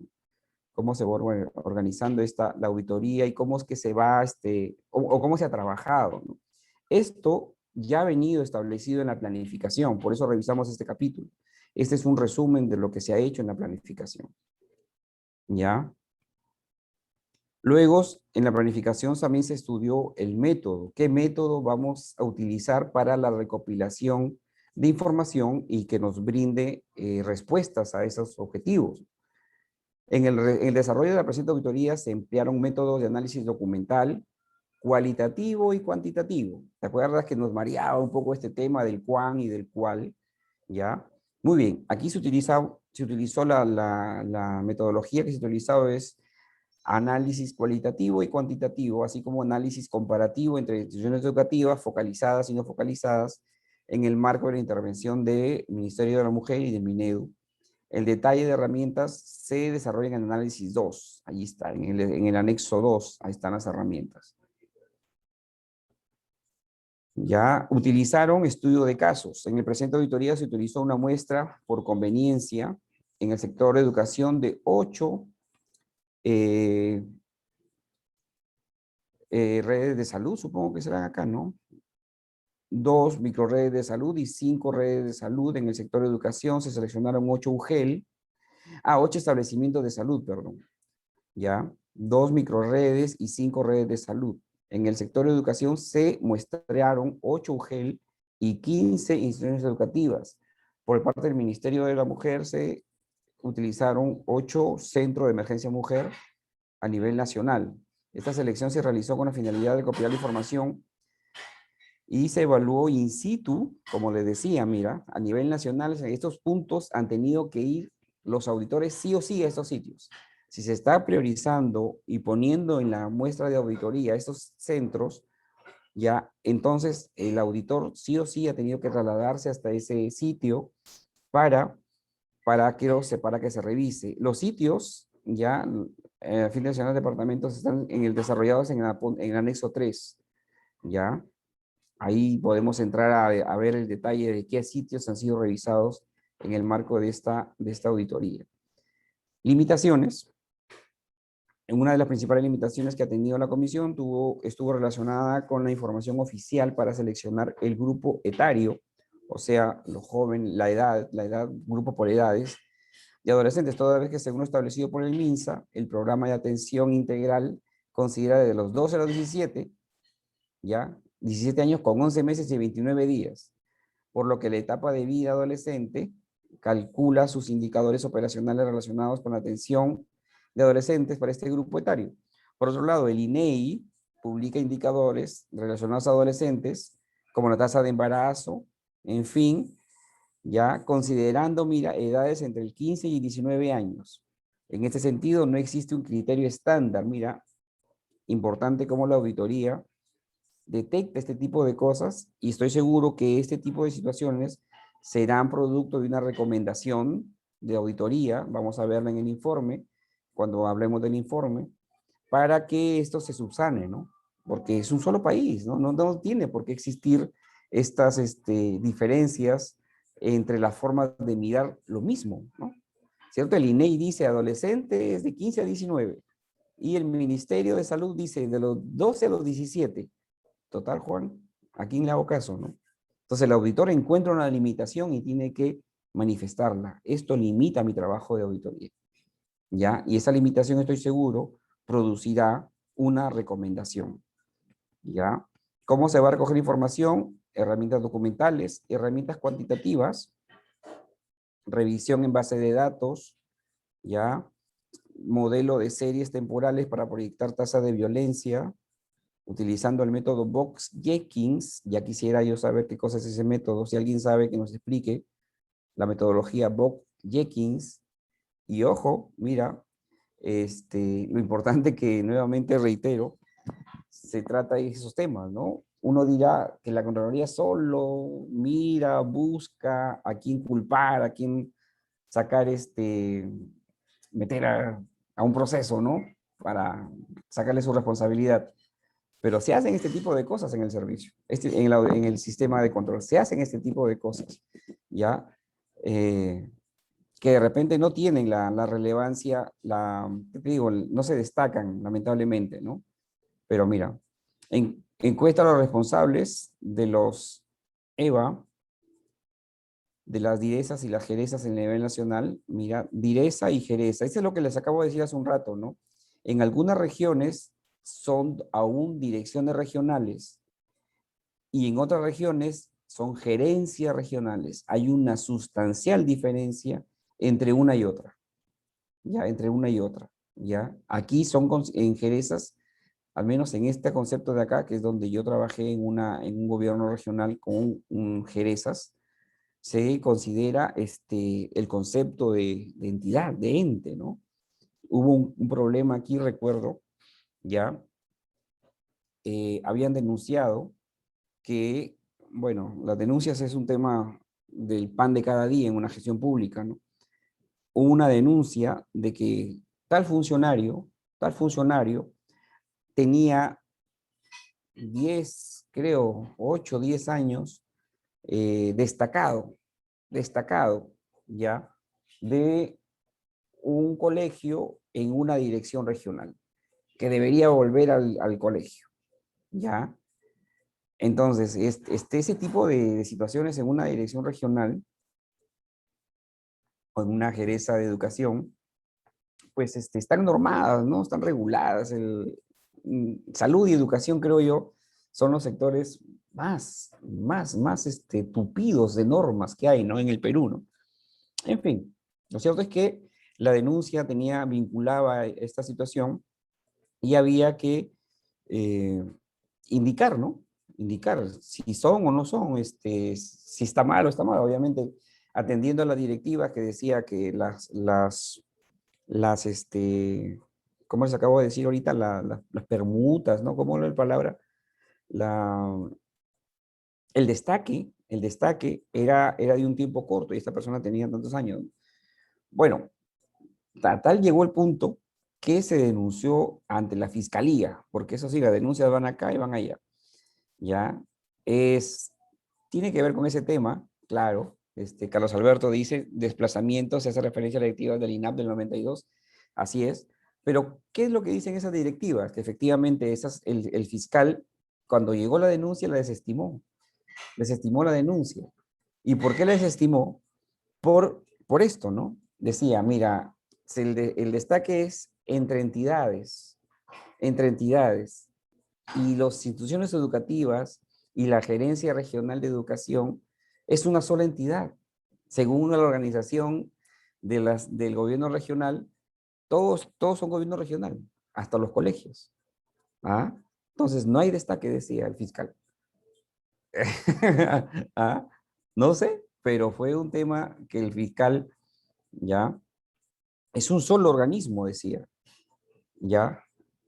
[SPEAKER 1] Cómo se va organizando la auditoría y cómo es que se va, o cómo se ha trabajado, ¿no? Esto ya ha venido establecido en la planificación, por eso revisamos este capítulo. Este es un resumen de lo que se ha hecho en la planificación. ¿Ya? Luego, en la planificación también se estudió el método. ¿Qué método vamos a utilizar para la recopilación de información y que nos brinde respuestas a esos objetivos? En el desarrollo de la presente auditoría se emplearon métodos de análisis documental, cualitativo y cuantitativo. ¿Te acuerdas que nos mareaba un poco este tema del cuán y del cuál? ¿Ya? Muy bien, aquí se utilizó la metodología que se ha utilizado es análisis cualitativo y cuantitativo, así como análisis comparativo entre instituciones educativas focalizadas y no focalizadas en el marco de la intervención del Ministerio de la Mujer y del MINEDU. El detalle de herramientas se desarrolla en el análisis 2. Ahí está, en el anexo 2. Ahí están las herramientas. Ya utilizaron estudio de casos. En el presente auditoría se utilizó una muestra por conveniencia en el sector de educación de 8 redes de salud, supongo que serán acá, ¿no? 2 microredes de salud y 5 redes de salud. En el sector de educación se seleccionaron 8 UGEL. 8 establecimientos de salud, perdón. ¿Ya? 2 microredes y 5 redes de salud. En el sector de educación se muestrearon 8 UGEL y 15 instituciones educativas. Por parte del Ministerio de la Mujer se utilizaron 8 centros de emergencia mujer a nivel nacional. Esta selección se realizó con la finalidad de copiar la información y se evaluó in situ, como les decía, mira, a nivel nacional, en estos puntos han tenido que ir los auditores sí o sí a estos sitios. Si se está priorizando y poniendo en la muestra de auditoría estos centros, ya entonces el auditor sí o sí ha tenido que trasladarse hasta ese sitio para que se revise. Los sitios, ya, a fin de nacional de departamentos están desarrollados en el anexo 3, ya. Ahí podemos entrar a ver el detalle de qué sitios han sido revisados en el marco de esta auditoría. Limitaciones. Una de las principales limitaciones que ha tenido la comisión estuvo relacionada con la información oficial para seleccionar el grupo etario, o sea, los jóvenes, la edad, grupo por edades, de adolescentes, toda vez que según lo establecido por el MINSA, el programa de atención integral considera de los 12 a los 17, ¿ya? 17 años con 11 meses y 29 días, por lo que la etapa de vida adolescente calcula sus indicadores operacionales relacionados con la atención de adolescentes para este grupo etario. Por otro lado, el INEI publica indicadores relacionados a adolescentes, como la tasa de embarazo, en fin, ya considerando, mira, edades entre el 15 y 19 años. En este sentido, no existe un criterio estándar, mira, importante como la auditoría detecta este tipo de cosas y estoy seguro que este tipo de situaciones serán producto de una recomendación de auditoría, vamos a verla en el informe, cuando hablemos del informe, para que esto se subsane, ¿no? Porque es un solo país, ¿no? No tiene por qué existir estas diferencias entre las formas de mirar lo mismo, ¿no? ¿Cierto? El INEI dice adolescentes de 15 a 19 y el Ministerio de Salud dice de los 12 a los 17. Total, Juan, ¿a quién le hago caso, no? Entonces el auditor encuentra una limitación y tiene que manifestarla. Esto limita mi trabajo de auditoría, ¿ya? Y esa limitación, estoy seguro, producirá una recomendación, ¿ya? ¿Cómo se va a recoger información? Herramientas documentales, herramientas cuantitativas, revisión en base de datos, ¿ya? Modelo de series temporales para proyectar tasas de violencia, utilizando el método Box-Jenkins. Ya quisiera yo saber qué cosa es ese método. Si alguien sabe, que nos explique la metodología Box-Jenkins. Y ojo, mira, lo importante que nuevamente reitero, se trata de esos temas, ¿no? Uno dirá que la Contraloría solo mira, busca a quién culpar, a quién sacar, meter a un proceso, ¿no? Para sacarle su responsabilidad. Pero se hacen este tipo de cosas en el servicio, en el sistema de control, se hacen este tipo de cosas, ¿ya? Que de repente no tienen la relevancia, ¿qué te digo? No se destacan, lamentablemente, ¿no? Pero mira, encuesta a los responsables de los EVA, de las direzas y las jerezas en el nivel nacional. Mira, direza y jereza, eso es lo que les acabo de decir hace un rato, ¿no? En algunas regiones son aún direcciones regionales y en otras regiones son gerencias regionales. Hay una sustancial diferencia entre una y otra, ¿ya? Entre una y otra, ¿ya? Aquí son en jerezas, al menos en este concepto de acá, que es donde yo trabajé en un gobierno regional con un jerezas, se considera el concepto de entidad, de ente, ¿no? Hubo un problema aquí, recuerdo, ya, habían denunciado que, bueno, las denuncias es un tema del pan de cada día en una gestión pública, ¿no? Hubo una denuncia de que tal funcionario tenía 10, creo, 8, 10 años destacado, ¿ya? De un colegio en una dirección regional, que debería volver al colegio, ¿ya? Entonces, ese tipo de situaciones en una dirección regional o en una gereza de educación, pues están normadas, ¿no? Están reguladas. Salud y educación, creo yo, son los sectores más tupidos de normas que hay, ¿no? En el Perú, ¿no? En fin, lo cierto es que la denuncia vinculaba esta situación y había que indicar, ¿no? Indicar si son o no son, si está mal o está mal, obviamente atendiendo a la directiva que decía que ¿cómo les acabo de decir ahorita? Las permutas, ¿no? ¿Cómo es la palabra? La, el destaque era de un tiempo corto y esta persona tenía tantos años. Bueno, tal llegó el punto que se denunció ante la fiscalía, porque eso sí, las denuncias van acá y van allá, ¿ya? Tiene que ver con ese tema, claro. Carlos Alberto dice, desplazamiento, se hace referencia a la directiva del INAP del 92, así es, pero ¿qué es lo que dicen esas directivas? Que efectivamente el fiscal, cuando llegó la denuncia, la desestimó la denuncia. ¿Y por qué la desestimó? Por esto, ¿no? Decía, mira, el destaque es entre entidades, y las instituciones educativas y la Gerencia Regional de Educación es una sola entidad. Según la organización del gobierno regional, todos son gobierno regional, hasta los colegios. ¿Ah? Entonces, no hay destaque, decía el fiscal. ¿Ah? No sé, pero fue un tema que el fiscal, ya, es un solo organismo, decía, ya.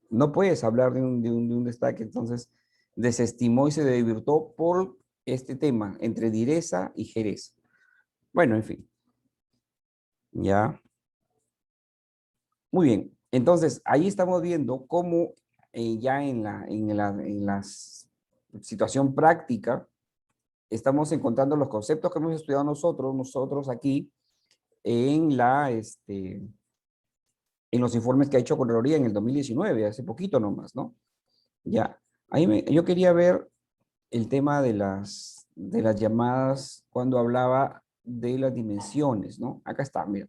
[SPEAKER 1] No puedes hablar de un destaque, entonces desestimó y se desvirtuó por este tema entre direza y jerez. Bueno, en fin, ya. Muy bien, entonces ahí estamos viendo cómo ya en la situación práctica, estamos encontrando los conceptos que hemos estudiado nosotros aquí en en los informes que ha hecho Contraloría en el 2019, hace poquito nomás, ¿no? Ya, yo quería ver el tema de las llamadas cuando hablaba de las dimensiones, ¿no? Acá está, mira.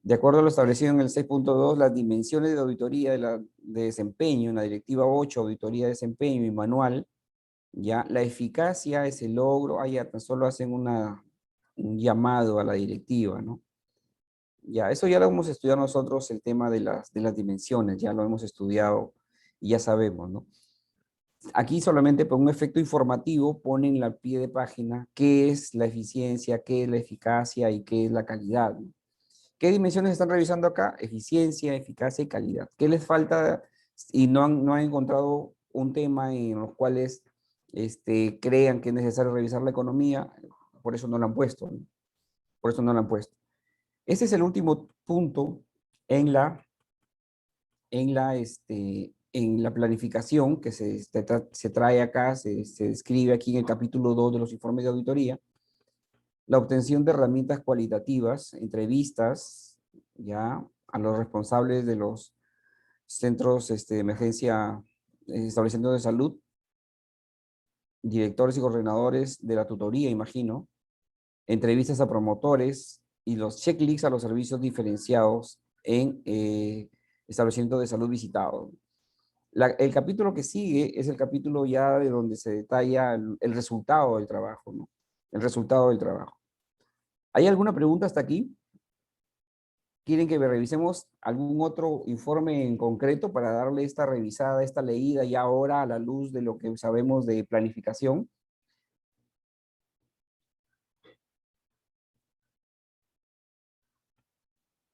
[SPEAKER 1] De acuerdo a lo establecido en el 6.2, las dimensiones de auditoría de desempeño en la Directiva 8, auditoría de desempeño y manual, ya la eficacia es el logro, ya tan solo hacen un llamado a la directiva, ¿no? Ya, eso ya lo hemos estudiado nosotros, el tema de las dimensiones, ya lo hemos estudiado y ya sabemos, ¿no? Aquí solamente por un efecto informativo ponen al pie de página qué es la eficiencia, qué es la eficacia y qué es la calidad, ¿no? ¿Qué dimensiones están revisando acá? Eficiencia, eficacia y calidad. ¿Qué les falta? Y no han encontrado un tema en los cuales crean que es necesario revisar la economía, por eso no lo han puesto, ¿no? Por eso no lo han puesto. Este es el último punto en en la planificación que se trae acá, se describe aquí en el capítulo 2 de los informes de auditoría, la obtención de herramientas cualitativas, entrevistas, ya, a los responsables de los centros de emergencia, establecimientos de salud, directores y coordinadores de la tutoría, imagino, entrevistas a promotores y los checklists a los servicios diferenciados en establecimientos de salud visitados. El capítulo que sigue es el capítulo ya de donde se detalla el resultado del trabajo, ¿no? El resultado del trabajo. ¿Hay alguna pregunta hasta aquí? ¿Quieren que revisemos algún otro informe en concreto para darle esta revisada, esta leída ya ahora a la luz de lo que sabemos de planificación?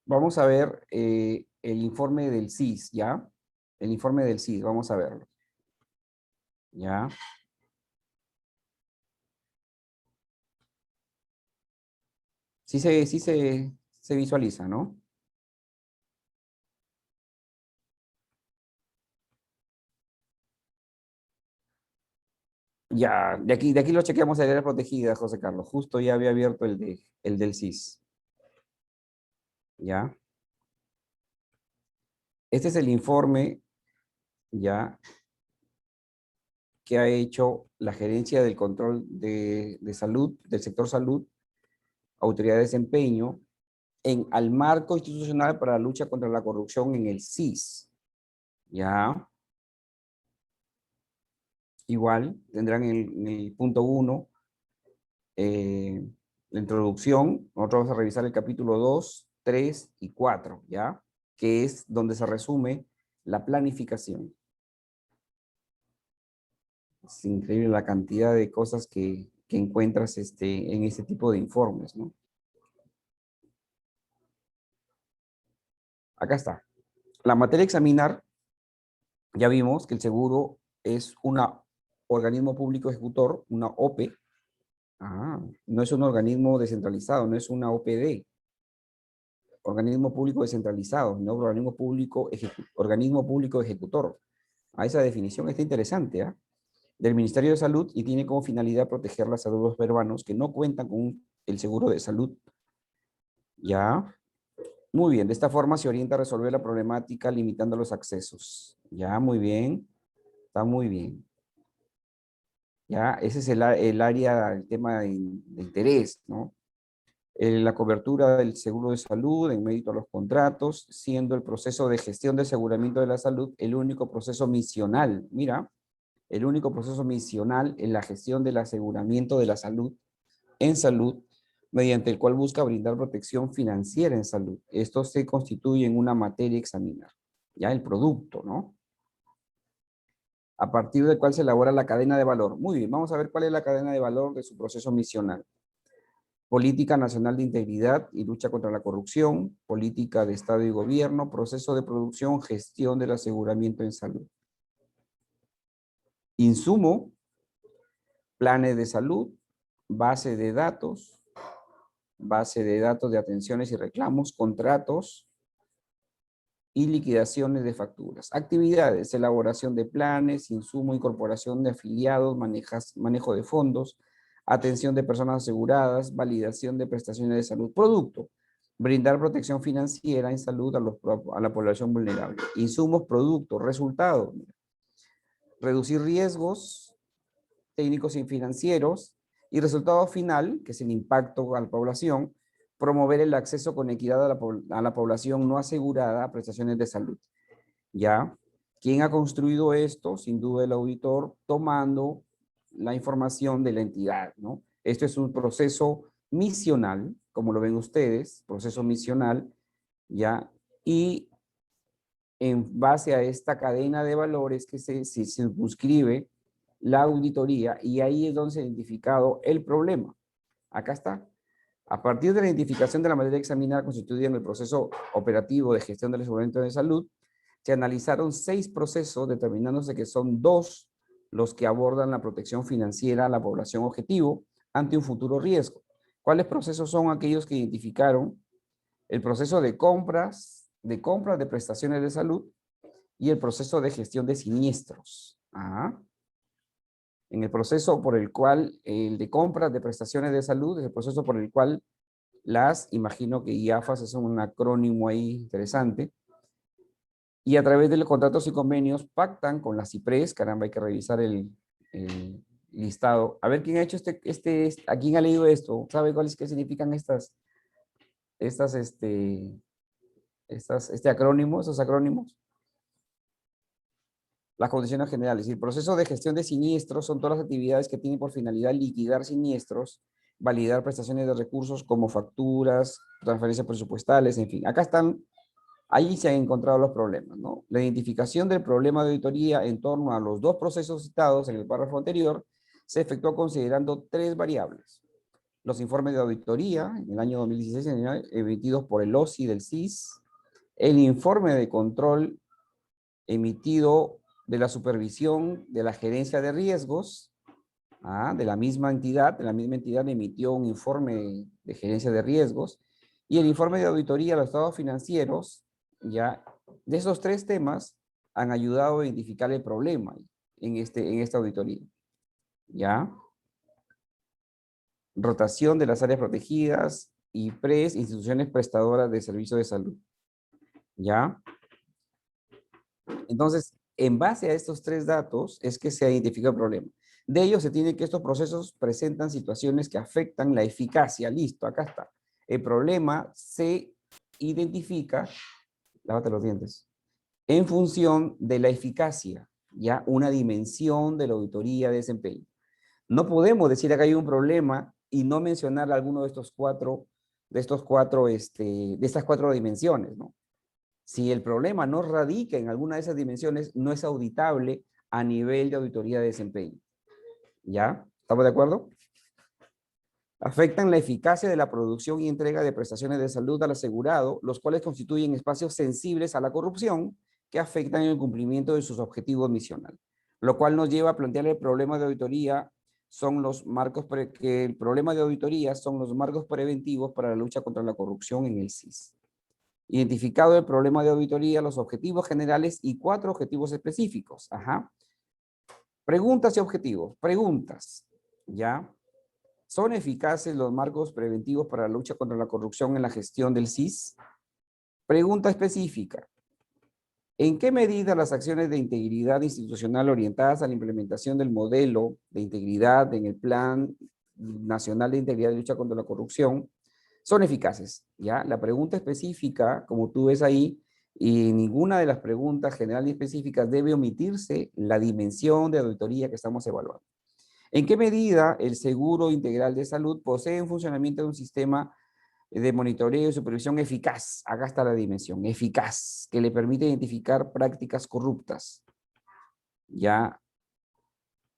[SPEAKER 1] Vamos a ver el informe del CIS, ¿ya? El informe del CIS, vamos a verlo. ¿Ya? Se visualiza, ¿no? Ya, de aquí lo chequeamos el área protegida, José Carlos. Justo ya había abierto el del CIS. ¿Ya? Este es el informe, ¿ya? Que ha hecho la Gerencia del Control de Salud, del sector salud, Autoridad de Desempeño, al marco institucional para la lucha contra la corrupción en el CIS. ¿Ya? Igual, tendrán en el punto 1 la introducción. Nosotros vamos a revisar el capítulo 2, 3 y 4, ¿ya? Que es donde se resume la planificación. Es increíble la cantidad de cosas que encuentras en este tipo de informes, ¿no? Acá está. La materia a examinar, ya vimos que el seguro es un organismo público ejecutor, una OPE. No es un organismo descentralizado, no es una OPD. Organismo público descentralizado, no organismo público ejecutor. A esa definición está interesante, ¿ah? Del Ministerio de Salud y tiene como finalidad proteger la salud de los peruanos que no cuentan con el seguro de salud. ¿Ya? Muy bien, de esta forma se orienta a resolver la problemática limitando los accesos. Ya, muy bien. Está muy bien. Ya, ese es el área, el tema de interés, ¿no? La cobertura del seguro de salud en mérito a los contratos, siendo el proceso de gestión de aseguramiento de la salud el único proceso misional. Mira, el único proceso misional en la gestión del aseguramiento de la salud en salud, mediante el cual busca brindar protección financiera en salud. Esto se constituye en una materia a examinar. Ya el producto, ¿no? A partir del cual se elabora la cadena de valor. Muy bien, vamos a ver cuál es la cadena de valor de su proceso misional. Política nacional de integridad y lucha contra la corrupción, política de Estado y gobierno, proceso de producción, gestión del aseguramiento en salud. Insumo, planes de salud, base de datos de atenciones y reclamos, contratos, y liquidaciones de facturas. Actividades, elaboración de planes, insumo, incorporación de afiliados, manejo de fondos, atención de personas aseguradas, validación de prestaciones de salud. Producto, brindar protección financiera en salud a la población vulnerable. Insumos, productos, resultados, reducir riesgos técnicos y financieros, y resultado final, que es el impacto a la población, promover el acceso con equidad a la población no asegurada a prestaciones de salud. ¿Ya? ¿Quién ha construido esto? Sin duda el auditor, tomando la información de la entidad, ¿no? Esto es un proceso misional, como lo ven ustedes, proceso misional, ¿ya? Y en base a esta cadena de valores que se circunscribe la auditoría, y ahí es donde se ha identificado el problema. Acá está. A partir de la identificación de la materia examinada constituida en el proceso operativo de gestión del aseguramiento de salud, se analizaron 6 procesos, determinándose que son 2 los que abordan la protección financiera a la población objetivo ante un futuro riesgo. ¿Cuáles procesos son aquellos que identificaron? El proceso de compras de prestaciones de salud y el proceso de gestión de siniestros. En el proceso por el cual, el de compras de prestaciones de salud, es el proceso por el cual imagino que IAFAS es un acrónimo ahí interesante, y a través de los contratos y convenios pactan con las CIPRES. Caramba, hay que revisar el listado. A ver, ¿quién ha hecho a quién ha leído esto? ¿Sabe qué significan este acrónimo, esos acrónimos? Las condiciones generales. El proceso de gestión de siniestros son todas las actividades que tienen por finalidad liquidar siniestros, validar prestaciones de recursos como facturas, transferencias presupuestales, en fin. Acá están, ahí se han encontrado los problemas, ¿no? La identificación del problema de auditoría en torno a los 2 procesos citados en el párrafo anterior se efectuó considerando 3 variables. Los informes de auditoría en el año 2016 emitidos por el OSI del CIS, el informe de control emitido de la supervisión de la gerencia de riesgos, de la misma entidad emitió un informe de gerencia de riesgos, y el informe de auditoría de los estados financieros. Ya, de esos 3 temas han ayudado a identificar el problema en esta auditoría. Ya. Rotación de las áreas protegidas y instituciones prestadoras de servicios de salud. Ya. Entonces, en base a estos 3 datos es que se identifica el problema. De ello se tiene que estos procesos presentan situaciones que afectan la eficacia. Listo, acá está. El problema se identifica, lávate los dientes, en función de la eficacia, ya una dimensión de la auditoría de desempeño. No podemos decir acá hay un problema y no mencionar alguno de estas 4 dimensiones, ¿no? Si el problema no radica en alguna de esas dimensiones, no es auditable a nivel de auditoría de desempeño. ¿Ya? ¿Estamos de acuerdo? Afectan la eficacia de la producción y entrega de prestaciones de salud al asegurado, los cuales constituyen espacios sensibles a la corrupción que afectan el cumplimiento de sus objetivos misionales. Lo cual nos lleva a plantear el problema de auditoría son los marcos preventivos para la lucha contra la corrupción en el CIS. Identificado el problema de auditoría, los objetivos generales y 4 objetivos específicos. Preguntas y objetivos. Preguntas. ¿Ya? ¿Son eficaces los marcos preventivos para la lucha contra la corrupción en la gestión del CIS? Pregunta específica. ¿En qué medida las acciones de integridad institucional orientadas a la implementación del modelo de integridad en el Plan Nacional de Integridad y Lucha contra la Corrupción son eficaces? ¿Ya? La pregunta específica, como tú ves ahí, y ninguna de las preguntas generales y específicas debe omitirse la dimensión de auditoría que estamos evaluando. ¿En qué medida el Seguro Integral de Salud posee en funcionamiento de un sistema de monitoreo y supervisión eficaz? Acá está la dimensión, eficaz, que le permite identificar prácticas corruptas. Ya.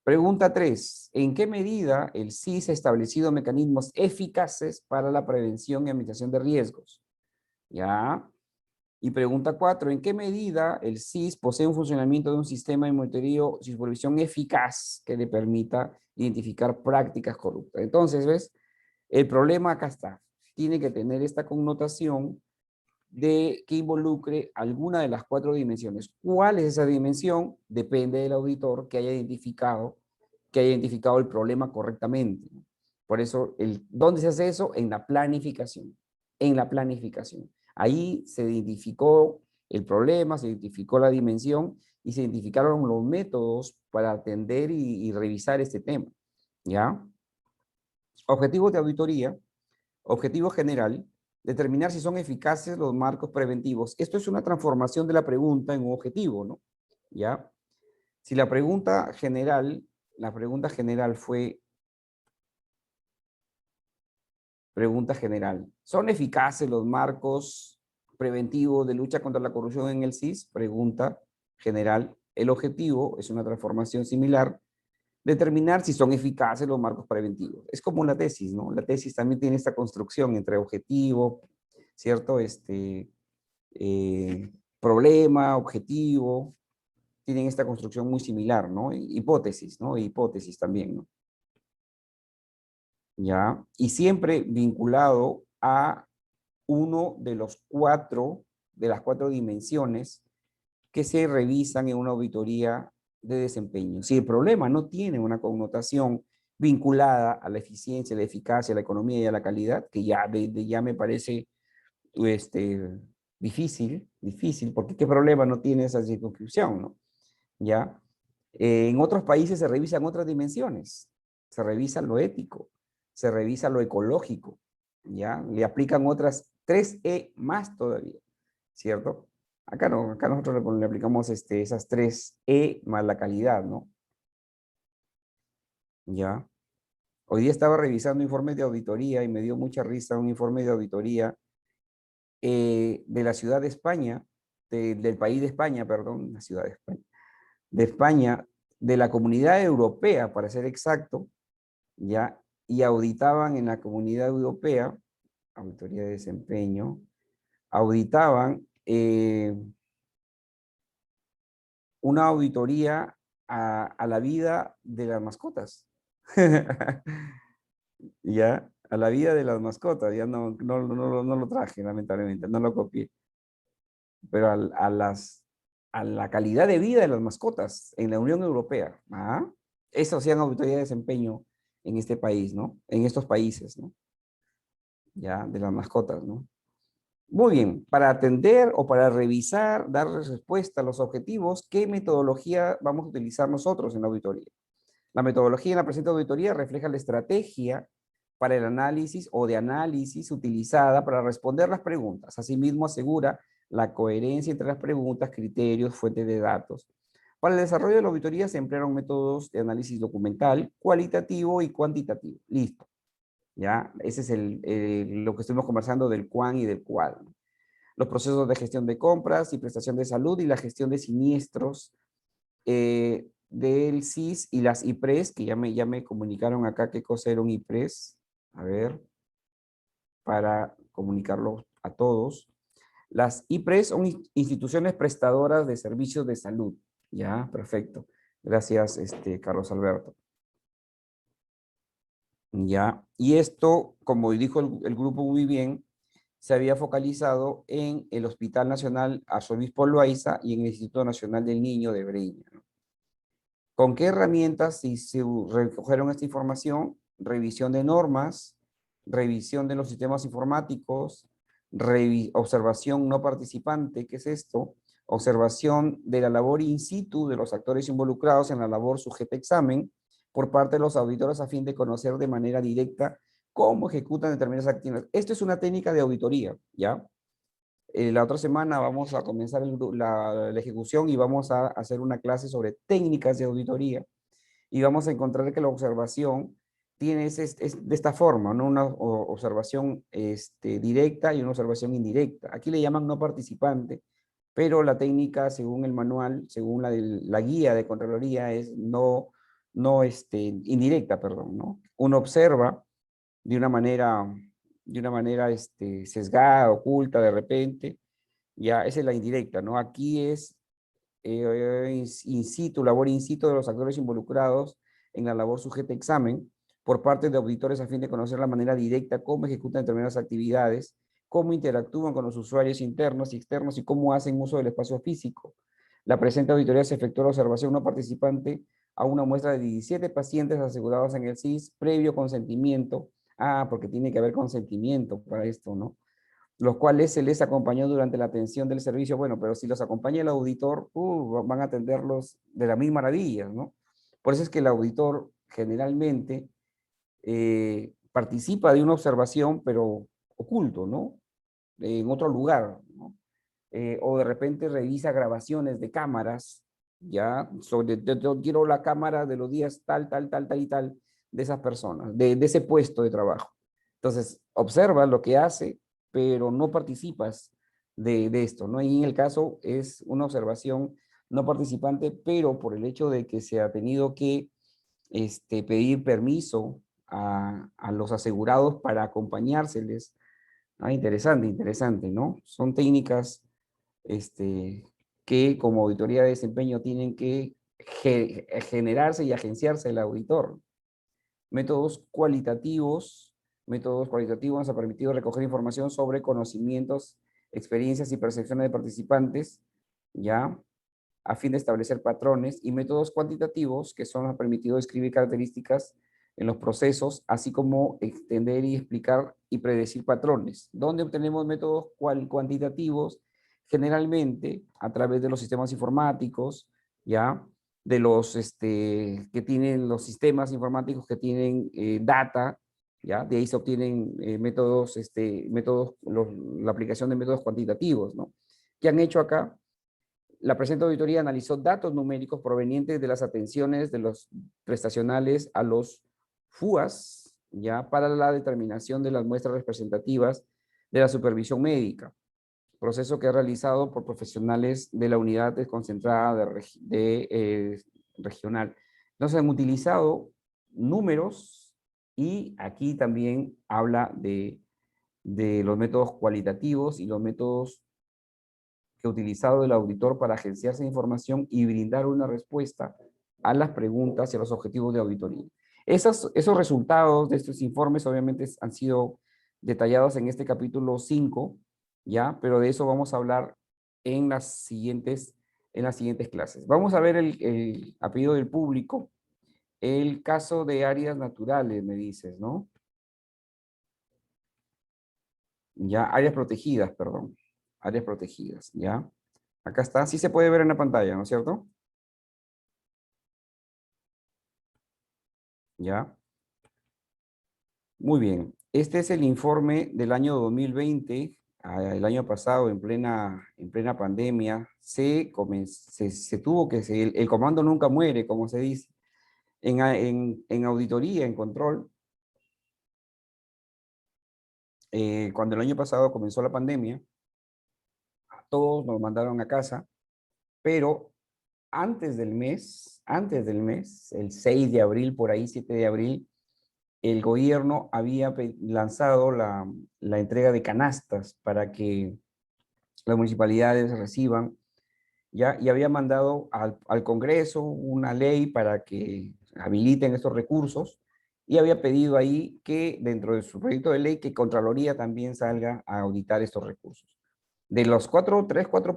[SPEAKER 1] Pregunta 3. ¿En qué medida el CIS ha establecido mecanismos eficaces para la prevención y administración de riesgos? Ya. Y pregunta 4. ¿En qué medida el CIS posee un funcionamiento de un sistema de monitoreo y supervisión eficaz que le permita identificar prácticas corruptas? Entonces, ¿ves? El problema acá está. Tiene que tener esta connotación de que involucre alguna de las 4 dimensiones. ¿Cuál es esa dimensión? Depende del auditor que haya identificado el problema correctamente. Por eso, ¿dónde se hace eso? En la planificación. En la planificación. Ahí se identificó el problema, se identificó la dimensión y se identificaron los métodos para atender y revisar este tema. ¿Ya? Objetivos de auditoría. Objetivo general. Determinar si son eficaces los marcos preventivos. Esto es una transformación de la pregunta en un objetivo, ¿no? ¿Ya? Si la pregunta general fue pregunta general. ¿Son eficaces los marcos preventivos de lucha contra la corrupción en el SIS? Pregunta general. El objetivo es una transformación similar. Determinar si son eficaces los marcos preventivos. Es como la tesis, ¿no? La tesis también tiene esta construcción entre objetivo, ¿cierto? Problema, objetivo. Tienen esta construcción muy similar, ¿no? Hipótesis, ¿no? Hipótesis también, ¿no? ¿Ya? Y siempre vinculado a uno de las cuatro dimensiones que se revisan en una auditoría de desempeño. Si el problema no tiene una connotación vinculada a la eficiencia, la eficacia, la economía y a la calidad, que ya me parece difícil, porque ¿qué problema no tiene esa circunscripción, no? ¿Ya? En otros países se revisan otras dimensiones, se revisa lo ético, se revisa lo ecológico, ¿ya? Le aplican otras 3E más todavía, ¿cierto? Acá no, acá nosotros le aplicamos esas 3E más la calidad, ¿no? ¿Ya? Hoy día estaba revisando informes de auditoría y me dio mucha risa un informe de auditoría de la ciudad de España, del país de España, perdón, la ciudad de España, de la Comunidad Europea, para ser exacto, ¿ya? Y auditaban en la Comunidad Europea, auditoría de desempeño, auditaban una auditoría a la vida de las mascotas. ¿Ya? A la vida de las mascotas, ya no lo traje, lamentablemente, no lo copié. Pero a la calidad de vida de las mascotas en la Unión Europea. ¿Ah? Eso hacían auditoría de desempeño en este país, ¿no? En estos países, ¿no? Ya, de las mascotas, ¿no? Muy bien, para atender o para revisar, dar respuesta a los objetivos, ¿qué metodología vamos a utilizar nosotros en la auditoría? La metodología en la presente auditoría refleja la estrategia para el análisis o de análisis utilizada para responder las preguntas. Asimismo, asegura la coherencia entre las preguntas, criterios, fuentes de datos. Para el desarrollo de la auditoría se emplearon métodos de análisis documental, cualitativo y cuantitativo. Listo. ¿Ya? Ese es lo que estuvimos conversando del cuán y del cuál. Los procesos de gestión de compras y prestación de salud y la gestión de siniestros del SIS y las IPRES, que ya me comunicaron acá qué cosa era un IPRES. A ver, para comunicarlo a todos. Las IPRES son instituciones prestadoras de servicios de salud. Ya, perfecto. Gracias, Carlos Alberto. Ya, y esto, como dijo el grupo muy bien, se había focalizado en el Hospital Nacional Arzobispo Loaiza y en el Instituto Nacional del Niño de Breña. ¿Con qué herramientas se recogieron esta información? Revisión de normas, revisión de los sistemas informáticos, observación no participante, ¿qué es esto? Observación de la labor in situ de los actores involucrados en la labor sujeta a examen por parte de los auditores a fin de conocer de manera directa cómo ejecutan determinadas actividades. Esto es una técnica de auditoría, ¿ya? La otra semana vamos a comenzar la ejecución y vamos a hacer una clase sobre técnicas de auditoría y vamos a encontrar que la observación tiene es de esta forma, ¿no? Una observación directa y una observación indirecta. Aquí le llaman no participante, pero la técnica, según el manual, según la guía de Contraloría, es indirecta, perdón, ¿no? Uno observa de una manera sesgada, oculta, de repente, ya, esa es la indirecta, ¿no? Aquí es in situ, labor in situ de los actores involucrados en la labor sujeta a examen por parte de auditores a fin de conocer la manera directa cómo ejecutan determinadas actividades cómo interactúan con los usuarios internos y externos y cómo hacen uso del espacio físico. La presente auditoría se efectuó la observación no participante a una muestra de 17 pacientes asegurados en el SIS previo consentimiento. Ah, porque tiene que haber consentimiento para esto, ¿no? Los cuales se les acompañó durante la atención del servicio. Bueno, pero si los acompaña el auditor, van a atenderlos de la misma maravilla, ¿no? Por eso es que el auditor generalmente participa de una observación, pero oculto, ¿no? En otro lugar, ¿no? O de repente revisa grabaciones de cámaras, ya, sobre, yo quiero la cámara de los días tal, tal, tal, tal y tal, de esas personas, de ese puesto de trabajo. Entonces, observas lo que hace, pero no participas de esto, ¿no? Y en el caso es una observación no participante, pero por el hecho de que se ha tenido que pedir permiso a los asegurados para acompañárseles. Ah, interesante, interesante, ¿no? Son técnicas que como auditoría de desempeño tienen que generarse y agenciarse el auditor. Métodos cualitativos. Métodos cualitativos nos ha permitido recoger información sobre conocimientos, experiencias y percepciones de participantes, ¿ya? A fin de establecer patrones, y métodos cuantitativos que son, han permitido describir características en los procesos, así como extender y explicar y predecir patrones. ¿Dónde obtenemos métodos cuantitativos? Generalmente a través de los sistemas informáticos, ¿ya? De los que tienen los sistemas informáticos que tienen data, ¿ya? De ahí se obtienen métodos, la aplicación de métodos cuantitativos, ¿no? ¿Qué han hecho acá? La presente auditoría analizó datos numéricos provenientes de las atenciones de los prestacionales a los FUAS, ya para la determinación de las muestras representativas de la supervisión médica, proceso que es realizado por profesionales de la unidad desconcentrada regional. Entonces han utilizado números y aquí también habla de los métodos cualitativos y los métodos que ha utilizado el auditor para agenciarse información y brindar una respuesta a las preguntas y a los objetivos de auditoría. Esos resultados de estos informes obviamente han sido detallados en este capítulo 5, ¿ya? Pero de eso vamos a hablar en las siguientes clases. Vamos a ver a pedido del público el caso de áreas naturales, me dices, ¿no? Ya, áreas protegidas, perdón. Áreas protegidas, ¿ya? Acá está, sí se puede ver en la pantalla, ¿no es cierto? ¿Ya? Muy bien. Este es el informe del año 2020. El año pasado, en plena pandemia, se tuvo que, el comando nunca muere, como se dice. En auditoría, en control, cuando el año pasado comenzó la pandemia, todos nos mandaron a casa, pero antes del mes, el 6 de abril, por ahí, 7 de abril, el gobierno había lanzado la entrega de canastas para que las municipalidades reciban, ¿ya? Y había mandado al Congreso una ley para que habiliten estos recursos, y había pedido ahí que dentro de su proyecto de ley que Contraloría también salga a auditar estos recursos. De los cuatro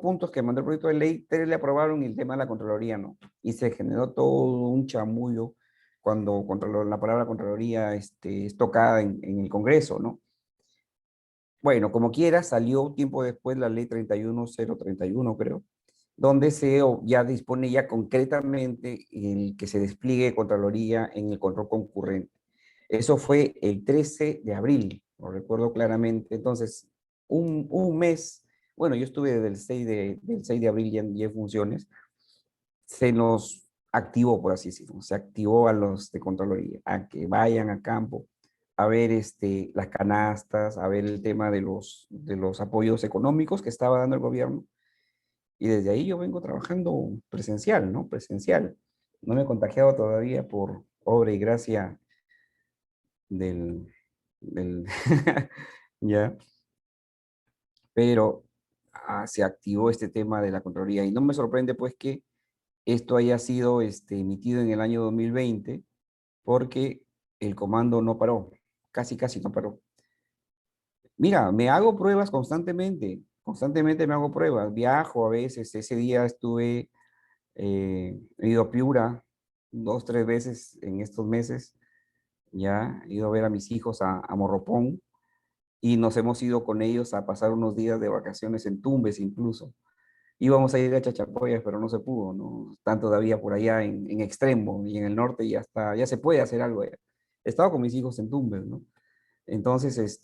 [SPEAKER 1] puntos que mandó el proyecto de ley, 3 le aprobaron y el tema de la Contraloría no. Y se generó todo un chamullo cuando la palabra Contraloría es tocada en el Congreso, ¿no? Bueno, como quiera, salió tiempo después la ley 31031, creo, donde ya dispone ya concretamente el que se despliegue Contraloría en el control concurrente. Eso fue el 13 de abril, lo recuerdo claramente. Entonces, un mes, bueno, yo estuve desde del 6 de abril ya en funciones, se nos activó, por así decirlo, se activó a los de Contraloría, a que vayan a campo a ver las canastas, a ver el tema de los apoyos económicos que estaba dando el gobierno. Y desde ahí yo vengo trabajando presencial, ¿no? Presencial. No me he contagiado todavía por obra y gracia del ya, pero se activó este tema de la Contraloría y no me sorprende pues que esto haya sido emitido en el año 2020 porque el comando no paró, casi no paró. Mira, me hago pruebas constantemente me hago pruebas, viajo a veces, ese día estuve, he ido a Piura 2, 3 veces en estos meses, ya, he ido a ver a mis hijos a Morropón, y nos hemos ido con ellos a pasar unos días de vacaciones en Tumbes incluso. Íbamos a ir a Chachapoyas, pero no se pudo, ¿no? Están todavía por allá en Extremo y en el norte ya está, ya se puede hacer algo allá. He estado con mis hijos en Tumbes, ¿no? Entonces,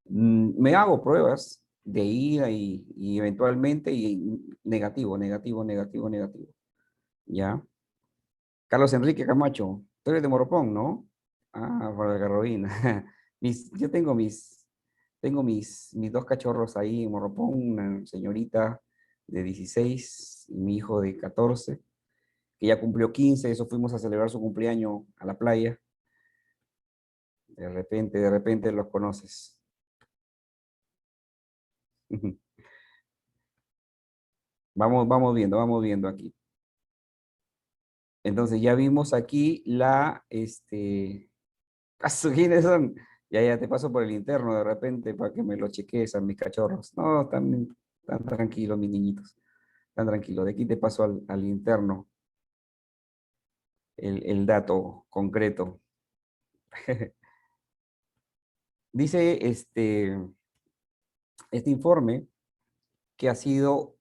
[SPEAKER 1] me hago pruebas de ida y eventualmente y negativo, negativo, negativo, negativo. ¿Ya? Carlos Enrique Camacho, tú eres de Moropón, ¿no? Ah, para la Carolina. Yo tengo mis 2 cachorros ahí en Moropón, una señorita de 16 y mi hijo de 14, que ya cumplió 15, eso fuimos a celebrar su cumpleaños a la playa. De repente los conoces. Vamos viendo aquí. Entonces ya vimos aquí ¿quiénes son? Ya te paso por el interno de repente para que me lo cheques a mis cachorros. No, tan tranquilos, mis niñitos. Tan tranquilo. De aquí te paso al interno el dato concreto. Dice este informe que ha sido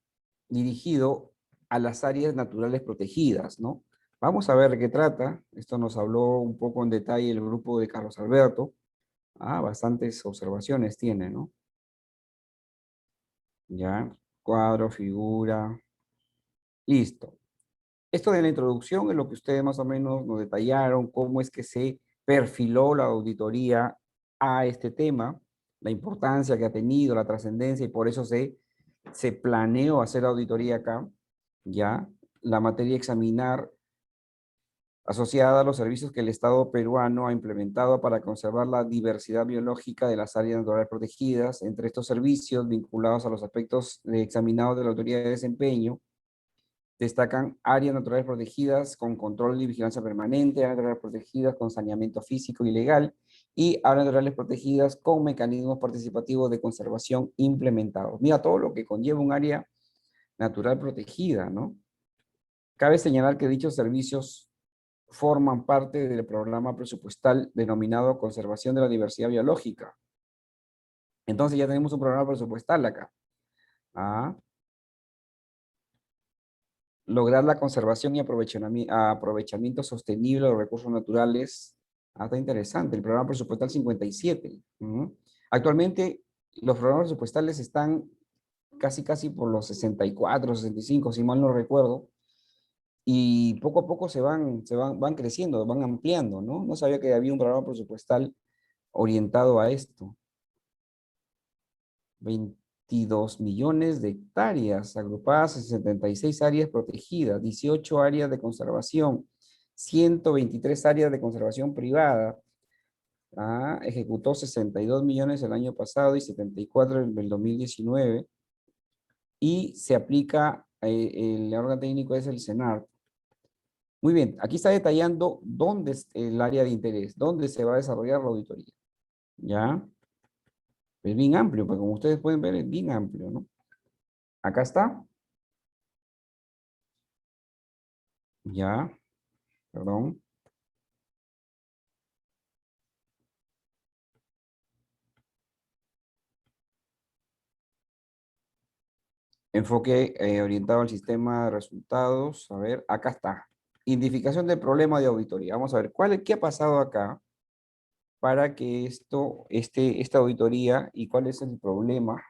[SPEAKER 1] dirigido a las áreas naturales protegidas, ¿no? Vamos a ver de qué trata. Esto nos habló un poco en detalle el grupo de Carlos Alberto. Bastantes observaciones tiene, ¿no? Ya, cuadro, figura, listo. Esto de la introducción es lo que ustedes más o menos nos detallaron, cómo es que se perfiló la auditoría a este tema, la importancia que ha tenido, la trascendencia, y por eso se planeó hacer auditoría acá, ya, la materia a examinar asociada a los servicios que el Estado peruano ha implementado para conservar la diversidad biológica de las áreas naturales protegidas. Entre estos servicios vinculados a los aspectos examinados de la autoridad de desempeño, destacan áreas naturales protegidas con control y vigilancia permanente, áreas naturales protegidas con saneamiento físico y legal, y áreas naturales protegidas con mecanismos participativos de conservación implementados. Mira todo lo que conlleva un área natural protegida, ¿no? Cabe señalar que dichos servicios forman parte del programa presupuestal denominado Conservación de la Diversidad Biológica. Entonces ya tenemos un programa presupuestal acá. Lograr la conservación y aprovechamiento sostenible de los recursos naturales. Está interesante. El programa presupuestal 57. Actualmente los programas presupuestales están casi por los 64, 65, si mal no recuerdo. Y poco a poco van creciendo, van ampliando, ¿no? No sabía que había un programa presupuestal orientado a esto. 22 millones de hectáreas agrupadas en 76 áreas protegidas, 18 áreas de conservación, 123 áreas de conservación privada. Ejecutó 62 millones el año pasado y 74 en el 2019. Y se aplica, el órgano técnico es el SENAR. Muy bien, aquí está detallando dónde es el área de interés, dónde se va a desarrollar la auditoría. ¿Ya? Es bien amplio, porque como ustedes pueden ver, es bien amplio, ¿no? Acá está. Ya, perdón. Enfoque orientado al sistema de resultados. A ver, acá está. Identificación del problema de auditoría. Vamos a ver, ¿qué ha pasado acá para que esta auditoría y cuál es el problema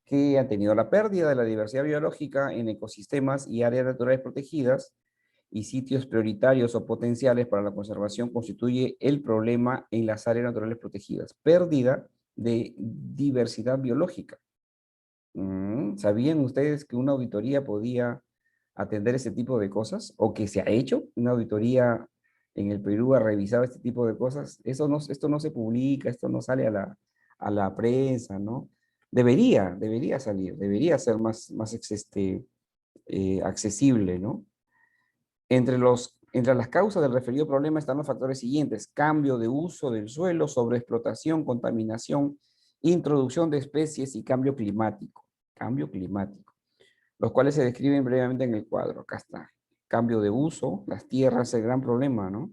[SPEAKER 1] que ha tenido la pérdida de la diversidad biológica en ecosistemas y áreas naturales protegidas y sitios prioritarios o potenciales para la conservación constituye el problema en las áreas naturales protegidas. Pérdida de diversidad biológica. ¿Sabían ustedes que una auditoría podía atender ese tipo de cosas? ¿O que se ha hecho una auditoría en el Perú, ha revisado este tipo de cosas? Esto no se publica, esto no sale a la prensa, ¿no? Debería salir, debería ser más accesible, ¿no? Entre las causas del referido problema están los factores siguientes: cambio de uso del suelo, sobreexplotación, contaminación introducción de especies y cambio climático. Cambio climático. Los cuales se describen brevemente en el cuadro. Acá está. Cambio de uso, las tierras, el gran problema, ¿no?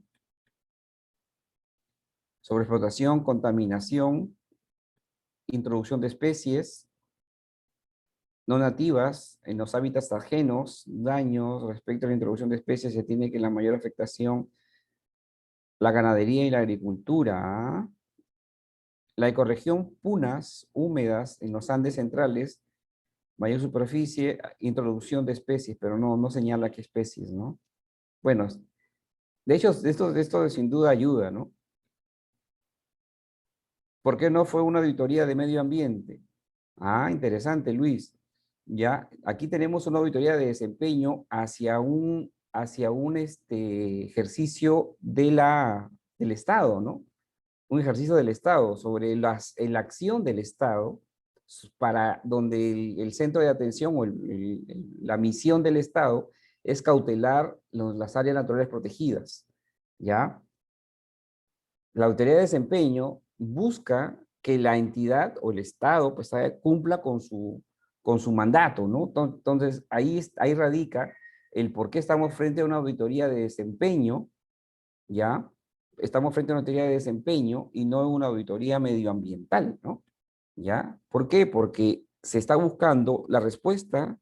[SPEAKER 1] Sobreexplotación, contaminación, introducción de especies no nativas en los hábitats ajenos, daños respecto a la introducción de especies, se tiene que la mayor afectación la ganadería y la agricultura. ¿Ah? La ecorregión punas húmedas en los Andes centrales, mayor superficie, introducción de especies, pero no señala qué especies, ¿no? Bueno, de hecho, esto sin duda ayuda, ¿no? ¿Por qué no fue una auditoría de medio ambiente? Ah, interesante, Luis. Ya, aquí tenemos una auditoría de desempeño hacia un ejercicio del Estado, ¿no? Un ejercicio del Estado sobre la acción del Estado para donde el centro de atención o la misión del Estado es cautelar las áreas naturales protegidas, ¿ya? La autoridad de desempeño busca que la entidad o el Estado pues cumpla con su mandato, ¿no? Entonces, ahí radica el por qué estamos frente a una auditoría de desempeño, ¿ya? Estamos frente a una auditoría de desempeño y no una auditoría medioambiental, ¿no? ¿Ya? ¿Por qué? Porque se está buscando la respuesta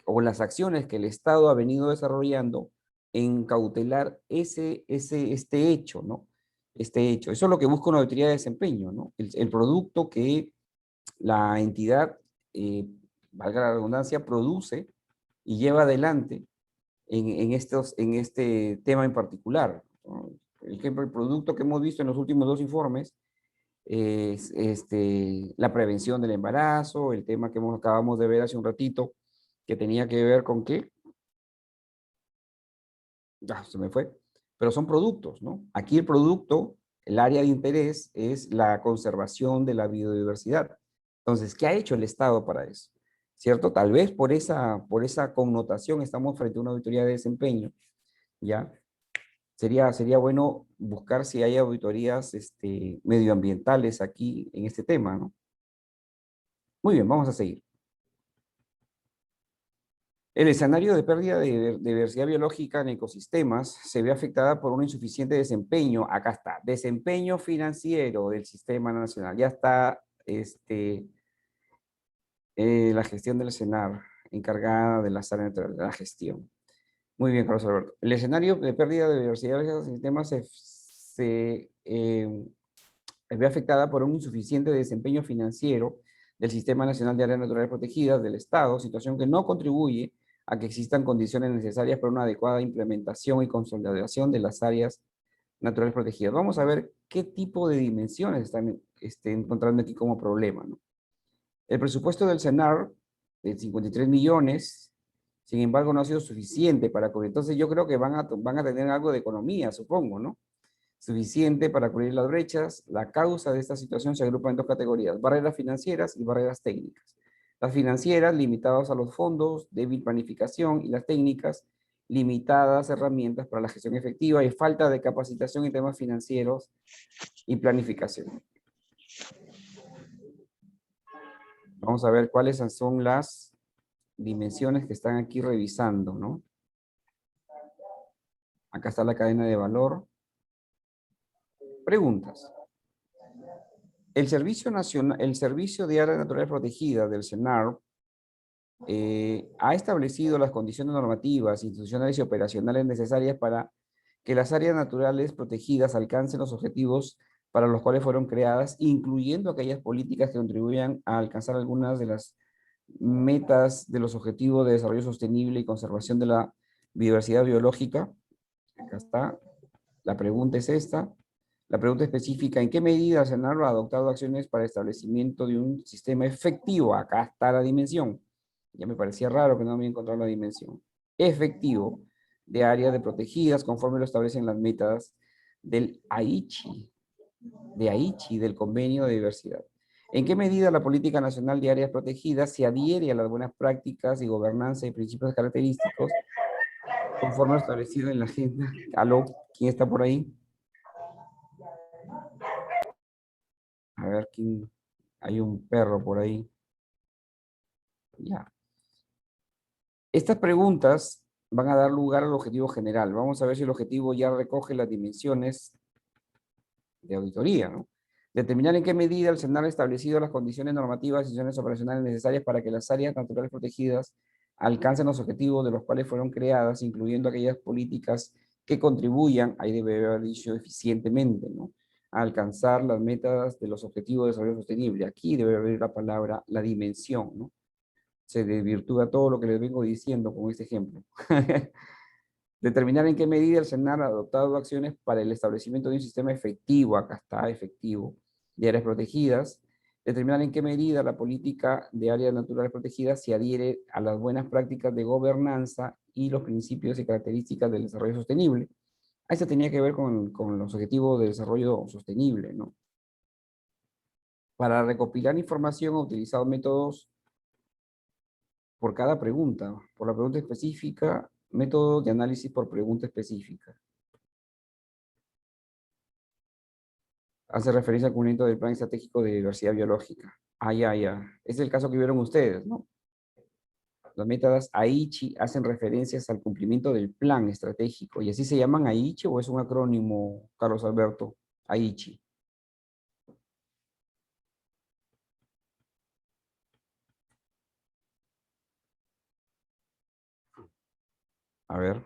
[SPEAKER 1] o las acciones que el Estado ha venido desarrollando en cautelar este hecho, ¿no? Este hecho. Eso es lo que busca una auditoría de desempeño, ¿no? El producto que la entidad, valga la redundancia, produce y lleva adelante en este tema en particular, ¿no? Por ejemplo, el producto que hemos visto en los últimos dos informes es la prevención del embarazo, el tema que acabamos de ver hace un ratito, que tenía que ver con qué, ya se me fue, pero son productos, ¿no? Aquí el producto, el área de interés es la conservación de la biodiversidad. Entonces, ¿qué ha hecho el Estado para eso? ¿Cierto? Tal vez por esa connotación estamos frente a una auditoría de desempeño, ¿ya? Sería bueno buscar si hay auditorías medioambientales aquí en este tema, ¿no? Muy bien, vamos a seguir. El escenario de pérdida de diversidad biológica en ecosistemas se ve afectada por un insuficiente desempeño, acá está, desempeño financiero del sistema nacional. Ya está la gestión del SENAR, encargada de las áreas de la gestión. Muy bien, Carlos Alberto. El escenario de pérdida de biodiversidad biológica del sistema se ve afectada por un insuficiente desempeño financiero del Sistema Nacional de Áreas Naturales Protegidas del Estado, situación que no contribuye a que existan condiciones necesarias para una adecuada implementación y consolidación de las áreas naturales protegidas. Vamos a ver qué tipo de dimensiones están encontrando aquí como problema, ¿no? El presupuesto del CENAR de 53 millones, sin embargo, no ha sido suficiente para cubrir. Entonces yo creo que van a tener algo de economía, supongo, ¿no? Suficiente para cubrir las brechas. La causa de esta situación se agrupa en dos categorías: barreras financieras y barreras técnicas. Las financieras, limitadas a los fondos, débil planificación, y las técnicas, limitadas herramientas para la gestión efectiva y falta de capacitación en temas financieros y planificación. Vamos a ver cuáles son las dimensiones que están aquí revisando, ¿no? Acá está la cadena de valor. Preguntas. El Servicio de Áreas Naturales Protegidas del SENAR ha establecido las condiciones normativas, institucionales y operacionales necesarias para que las áreas naturales protegidas alcancen los objetivos para los cuales fueron creadas, incluyendo aquellas políticas que contribuyan a alcanzar algunas de las metas de los objetivos de desarrollo sostenible y conservación de la biodiversidad biológica. Acá está. La pregunta es esta. La pregunta específica: ¿en qué medida el SENAR ha adoptado acciones para el establecimiento de un sistema efectivo? Acá está la dimensión. Ya me parecía raro que no había encontrado la dimensión. Efectivo de áreas de protegidas conforme lo establecen las metas del Aichi, del Convenio de Diversidad. ¿En qué medida la Política Nacional de Áreas Protegidas se adhiere a las buenas prácticas y gobernanza y principios característicos conforme lo establecido en la agenda? ¿Aló? ¿Quién está por ahí? A ver, ¿quién? Hay un perro por ahí. Ya. Estas preguntas van a dar lugar al objetivo general. Vamos a ver si el objetivo ya recoge las dimensiones de auditoría, ¿no? Determinar en qué medida el SENAR ha establecido las condiciones normativas y decisiones operacionales necesarias para que las áreas naturales protegidas alcancen los objetivos de los cuales fueron creadas, incluyendo aquellas políticas que contribuyan, ahí debe haber dicho eficientemente, ¿no? A alcanzar las metas de los objetivos de desarrollo sostenible. Aquí debe haber la palabra, la dimensión, ¿no? Se desvirtúa todo lo que les vengo diciendo con este ejemplo. Determinar en qué medida el SENAR ha adoptado acciones para el establecimiento de un sistema efectivo, acá está, efectivo, de áreas protegidas. Determinar en qué medida la política de áreas naturales protegidas se adhiere a las buenas prácticas de gobernanza y los principios y características del desarrollo sostenible. Esto tenía que ver con los objetivos de desarrollo sostenible, ¿no? Para recopilar información ha utilizado métodos por cada pregunta. Por la pregunta específica, método de análisis por pregunta específica. Hace referencia al cumplimiento del Plan Estratégico de Diversidad Biológica. Ah, ya, ya. Es el caso que vieron ustedes, ¿no? Las métodos Aichi hacen referencias al cumplimiento del plan estratégico. ¿Y así se llaman Aichi o es un acrónimo, Carlos Alberto? Aichi. A ver.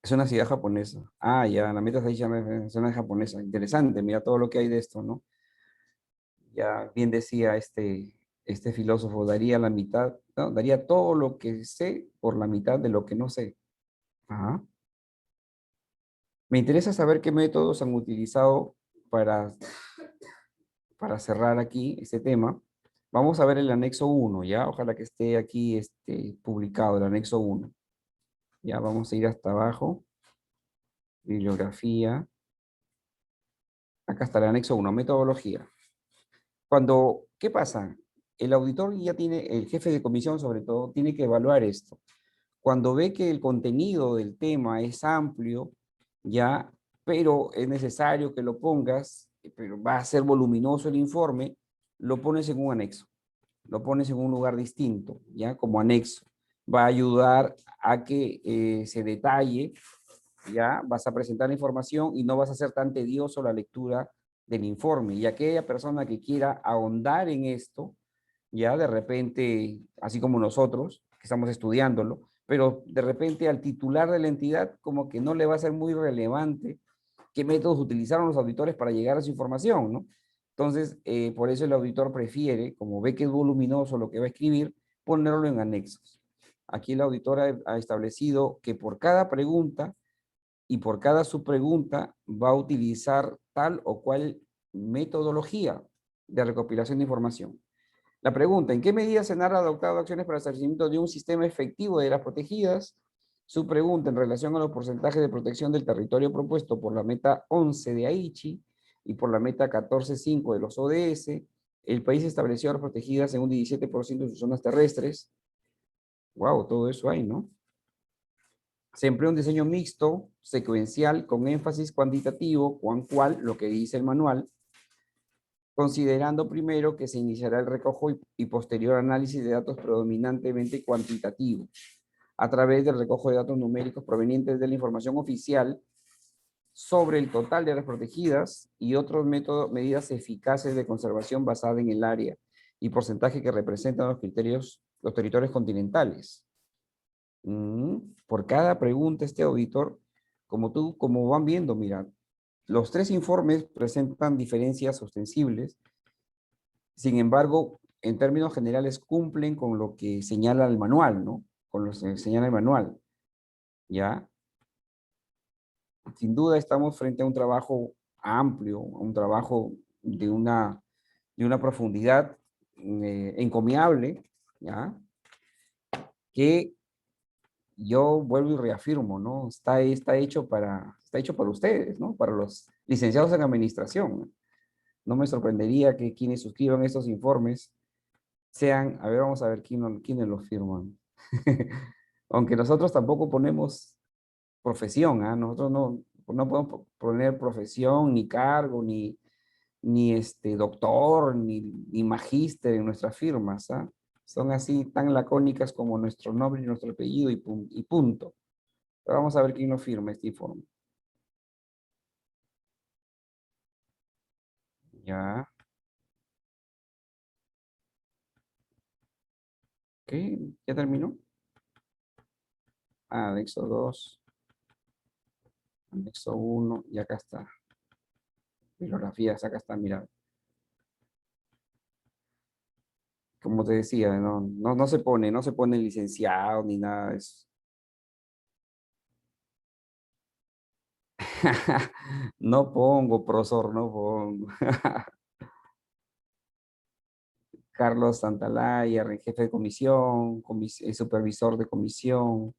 [SPEAKER 1] Es una ciudad japonesa. Ah, ya, la meta Aichi es una japonesa. Interesante, mira todo lo que hay de esto, ¿no? Ya bien decía este filósofo, daría la mitad, no, daría todo lo que sé por la mitad de lo que no sé. Ajá. Me interesa saber qué métodos han utilizado para, para cerrar aquí este tema. Vamos a ver el anexo 1, ¿ya? Ojalá que esté aquí publicado, el anexo 1. Ya, vamos a ir hasta abajo. Bibliografía. Acá está el anexo 1, metodología. ¿Qué pasa? El auditor ya tiene, el jefe de comisión sobre todo, tiene que evaluar esto. Cuando ve que el contenido del tema es amplio, ya, pero es necesario que lo pongas, pero va a ser voluminoso el informe, lo pones en un anexo, lo pones en un lugar distinto, ya, como anexo. Va a ayudar a que se detalle, ya, vas a presentar la información y no vas a ser tan tedioso la lectura del informe. Y aquella persona que quiera ahondar en esto, ya de repente, así como nosotros, que estamos estudiándolo, pero de repente al titular de la entidad como que no le va a ser muy relevante qué métodos utilizaron los auditores para llegar a su información, ¿no? Entonces, por eso el auditor prefiere, como ve que es voluminoso lo que va a escribir, ponerlo en anexos. Aquí el auditor ha establecido que por cada pregunta y por cada subpregunta va a utilizar tal o cual metodología de recopilación de información. La pregunta, ¿en qué medida SENAR ha adoptado acciones para el establecimiento de un sistema efectivo de las protegidas? Su pregunta en relación a los porcentajes de protección del territorio propuesto por la meta 11 de Aichi y por la meta 14.5 de los ODS, el país estableció áreas protegidas en un 17% de sus zonas terrestres. Wow, todo eso hay, ¿no? Se emplea un diseño mixto, secuencial, con énfasis cuantitativo, cual, lo que dice el manual, considerando primero que se iniciará el recojo y posterior análisis de datos predominantemente cuantitativos, a través del recojo de datos numéricos provenientes de la información oficial sobre el total de áreas protegidas y otros medidas eficaces de conservación basada en el área y porcentaje que representan los territorios continentales. Por cada pregunta este auditor, como van viendo, mira, los tres informes presentan diferencias ostensibles. Sin embargo, en términos generales cumplen con lo que señala el manual, ¿no? Con lo que señala el manual, ¿ya? Sin duda estamos frente a un trabajo amplio, a un trabajo de una profundidad encomiable, ¿ya? Que yo vuelvo y reafirmo, ¿no? Está hecho para ustedes, ¿no? Para los licenciados en administración. No me sorprendería que quienes suscriban estos informes sean, a ver, vamos a ver quiénes los firman. Aunque nosotros tampoco ponemos profesión, ¿ah? Nosotros no podemos poner profesión, ni cargo, ni ni doctor, ni magíster en nuestras firmas, ¿ah? Son así tan lacónicas como nuestro nombre y nuestro apellido y punto. Pero vamos a ver quién nos firma este informe. Ya. Ok, ya terminó. Anexo 2, anexo 1, y acá está. Bibliografías, acá está, mira. Como te decía, no se pone licenciado ni nada de eso. No pongo, profesor, no pongo. Carlos Santalaya, jefe de comisión, supervisor de comisión.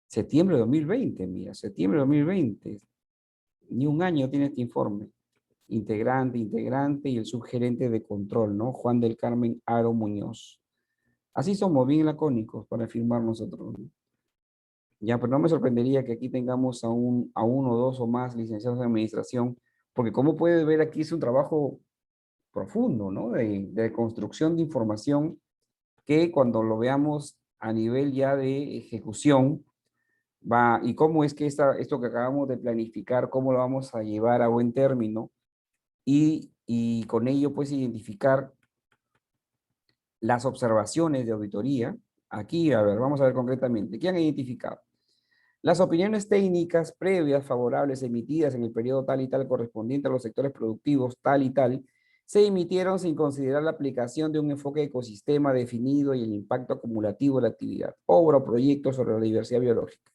[SPEAKER 1] Septiembre de 2020, mira, septiembre de 2020. Ni un año tiene este informe. Integrante y el subgerente de control, ¿no? Juan del Carmen Aro Muñoz. Así somos, bien lacónicos para firmar nosotros, ¿no? Ya, pero no me sorprendería que aquí tengamos a uno, dos o más licenciados en administración, porque como puedes ver aquí es un trabajo profundo, ¿no? De construcción de información que cuando lo veamos a nivel ya de ejecución, y cómo es que esto que acabamos de planificar, cómo lo vamos a llevar a buen término, y con ello pues identificar las observaciones de auditoría. Aquí, a ver, vamos a ver concretamente, ¿qué han identificado? Las opiniones técnicas previas favorables emitidas en el periodo tal y tal correspondiente a los sectores productivos tal y tal, se emitieron sin considerar la aplicación de un enfoque de ecosistema definido y el impacto acumulativo de la actividad, obra o proyecto sobre la diversidad biológica.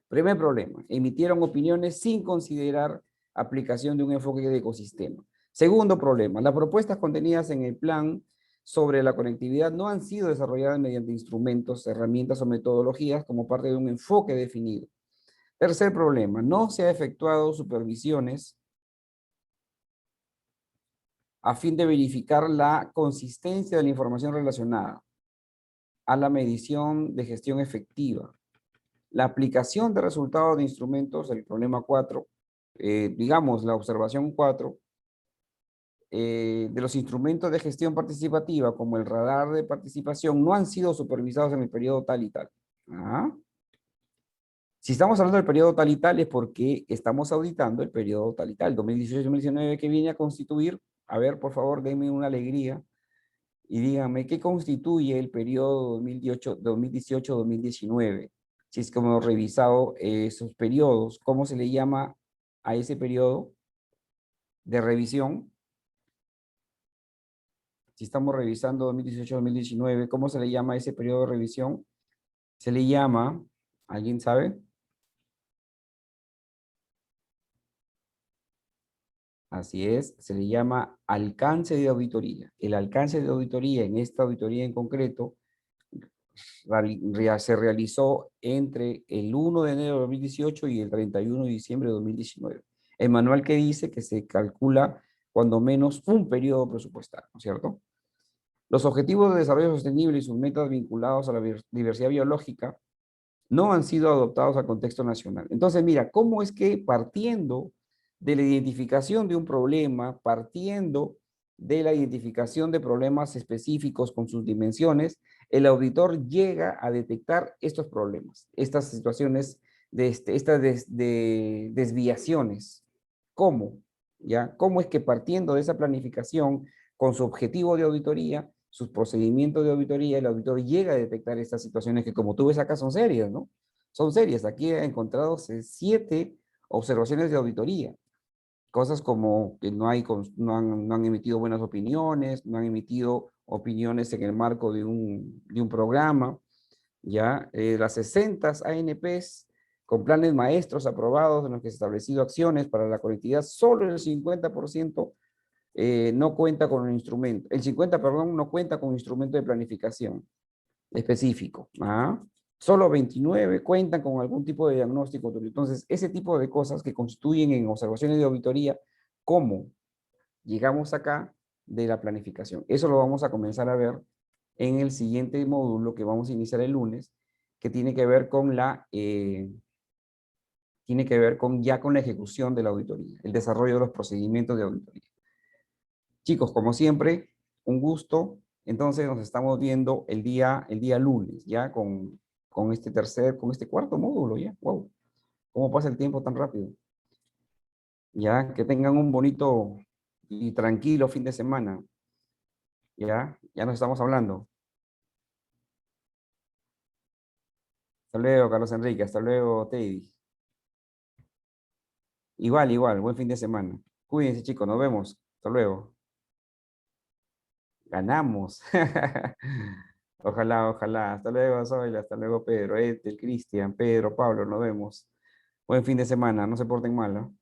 [SPEAKER 1] Primer problema, emitieron opiniones sin considerar aplicación de un enfoque de ecosistema. Segundo problema, las propuestas contenidas en el plan sobre la conectividad no han sido desarrolladas mediante instrumentos, herramientas o metodologías como parte de un enfoque definido. Tercer problema, no se ha efectuado supervisiones a fin de verificar la consistencia de la información relacionada a la medición de gestión efectiva, la aplicación de resultados de instrumentos, el problema 4, digamos la observación 4, de los instrumentos de gestión participativa como el radar de participación no han sido supervisados en el periodo tal y tal. ¿Ah? Si estamos hablando del periodo tal y tal es porque estamos auditando el periodo tal y tal, 2018-2019 que viene a constituir, a ver, por favor, denme una alegría y díganme qué constituye el periodo 2018-2019. Si es que hemos revisado esos periodos, ¿cómo se le llama a ese periodo de revisión? Si estamos revisando 2018-2019, ¿cómo se le llama a ese periodo de revisión? Se le llama, ¿alguien sabe? Así es, se le llama alcance de auditoría. El alcance de auditoría, en esta auditoría en concreto, se realizó entre el 1 de enero de 2018 y el 31 de diciembre de 2019. El manual que dice que se calcula cuando menos un periodo presupuestal, ¿no es cierto? Los objetivos de desarrollo sostenible y sus metas vinculados a la diversidad biológica no han sido adoptados al contexto nacional. Entonces, mira, ¿cómo es que partiendo de la identificación de un problema, partiendo de la identificación de problemas específicos con sus dimensiones, el auditor llega a detectar estos problemas, estas situaciones, de desviaciones? ¿Cómo? ¿Ya? ¿Cómo es que partiendo de esa planificación, con su objetivo de auditoría, sus procedimientos de auditoría, el auditor llega a detectar estas situaciones que, como tú ves acá, son serias, ¿no? Son serias. Aquí he encontrado 7 observaciones de auditoría. Cosas como que no han emitido buenas opiniones, no han emitido opiniones en el marco de un programa, ¿ya? Las 60 ANPs con planes maestros aprobados en los que se han establecido acciones para la conectividad, solo el 50% no cuenta con un instrumento, el 50, perdón, no cuenta con un instrumento de planificación específico. ¿Ah? Solo 29 cuentan con algún tipo de diagnóstico. Entonces, ese tipo de cosas que constituyen en observaciones de auditoría, ¿cómo llegamos acá de la planificación? Eso lo vamos a comenzar a ver en el siguiente módulo que vamos a iniciar el lunes, que tiene que ver con tiene que ver con ya con la ejecución de la auditoría, el desarrollo de los procedimientos de auditoría. Chicos, como siempre, un gusto. Entonces nos estamos viendo el día lunes, ya con con este cuarto módulo, ya. Wow, ¿cómo pasa el tiempo tan rápido? Ya, que tengan un bonito y tranquilo fin de semana. Ya, ya nos estamos hablando. Hasta luego, Carlos Enrique. Hasta luego, Teddy. Igual, igual. Buen fin de semana. Cuídense, chicos. Nos vemos. Hasta luego. Ganamos. Ojalá, ojalá. Hasta luego, Zoila. Hasta luego, Pedro, Cristian, Pedro, Pablo. Nos vemos. Buen fin de semana. No se porten mal, ¿no?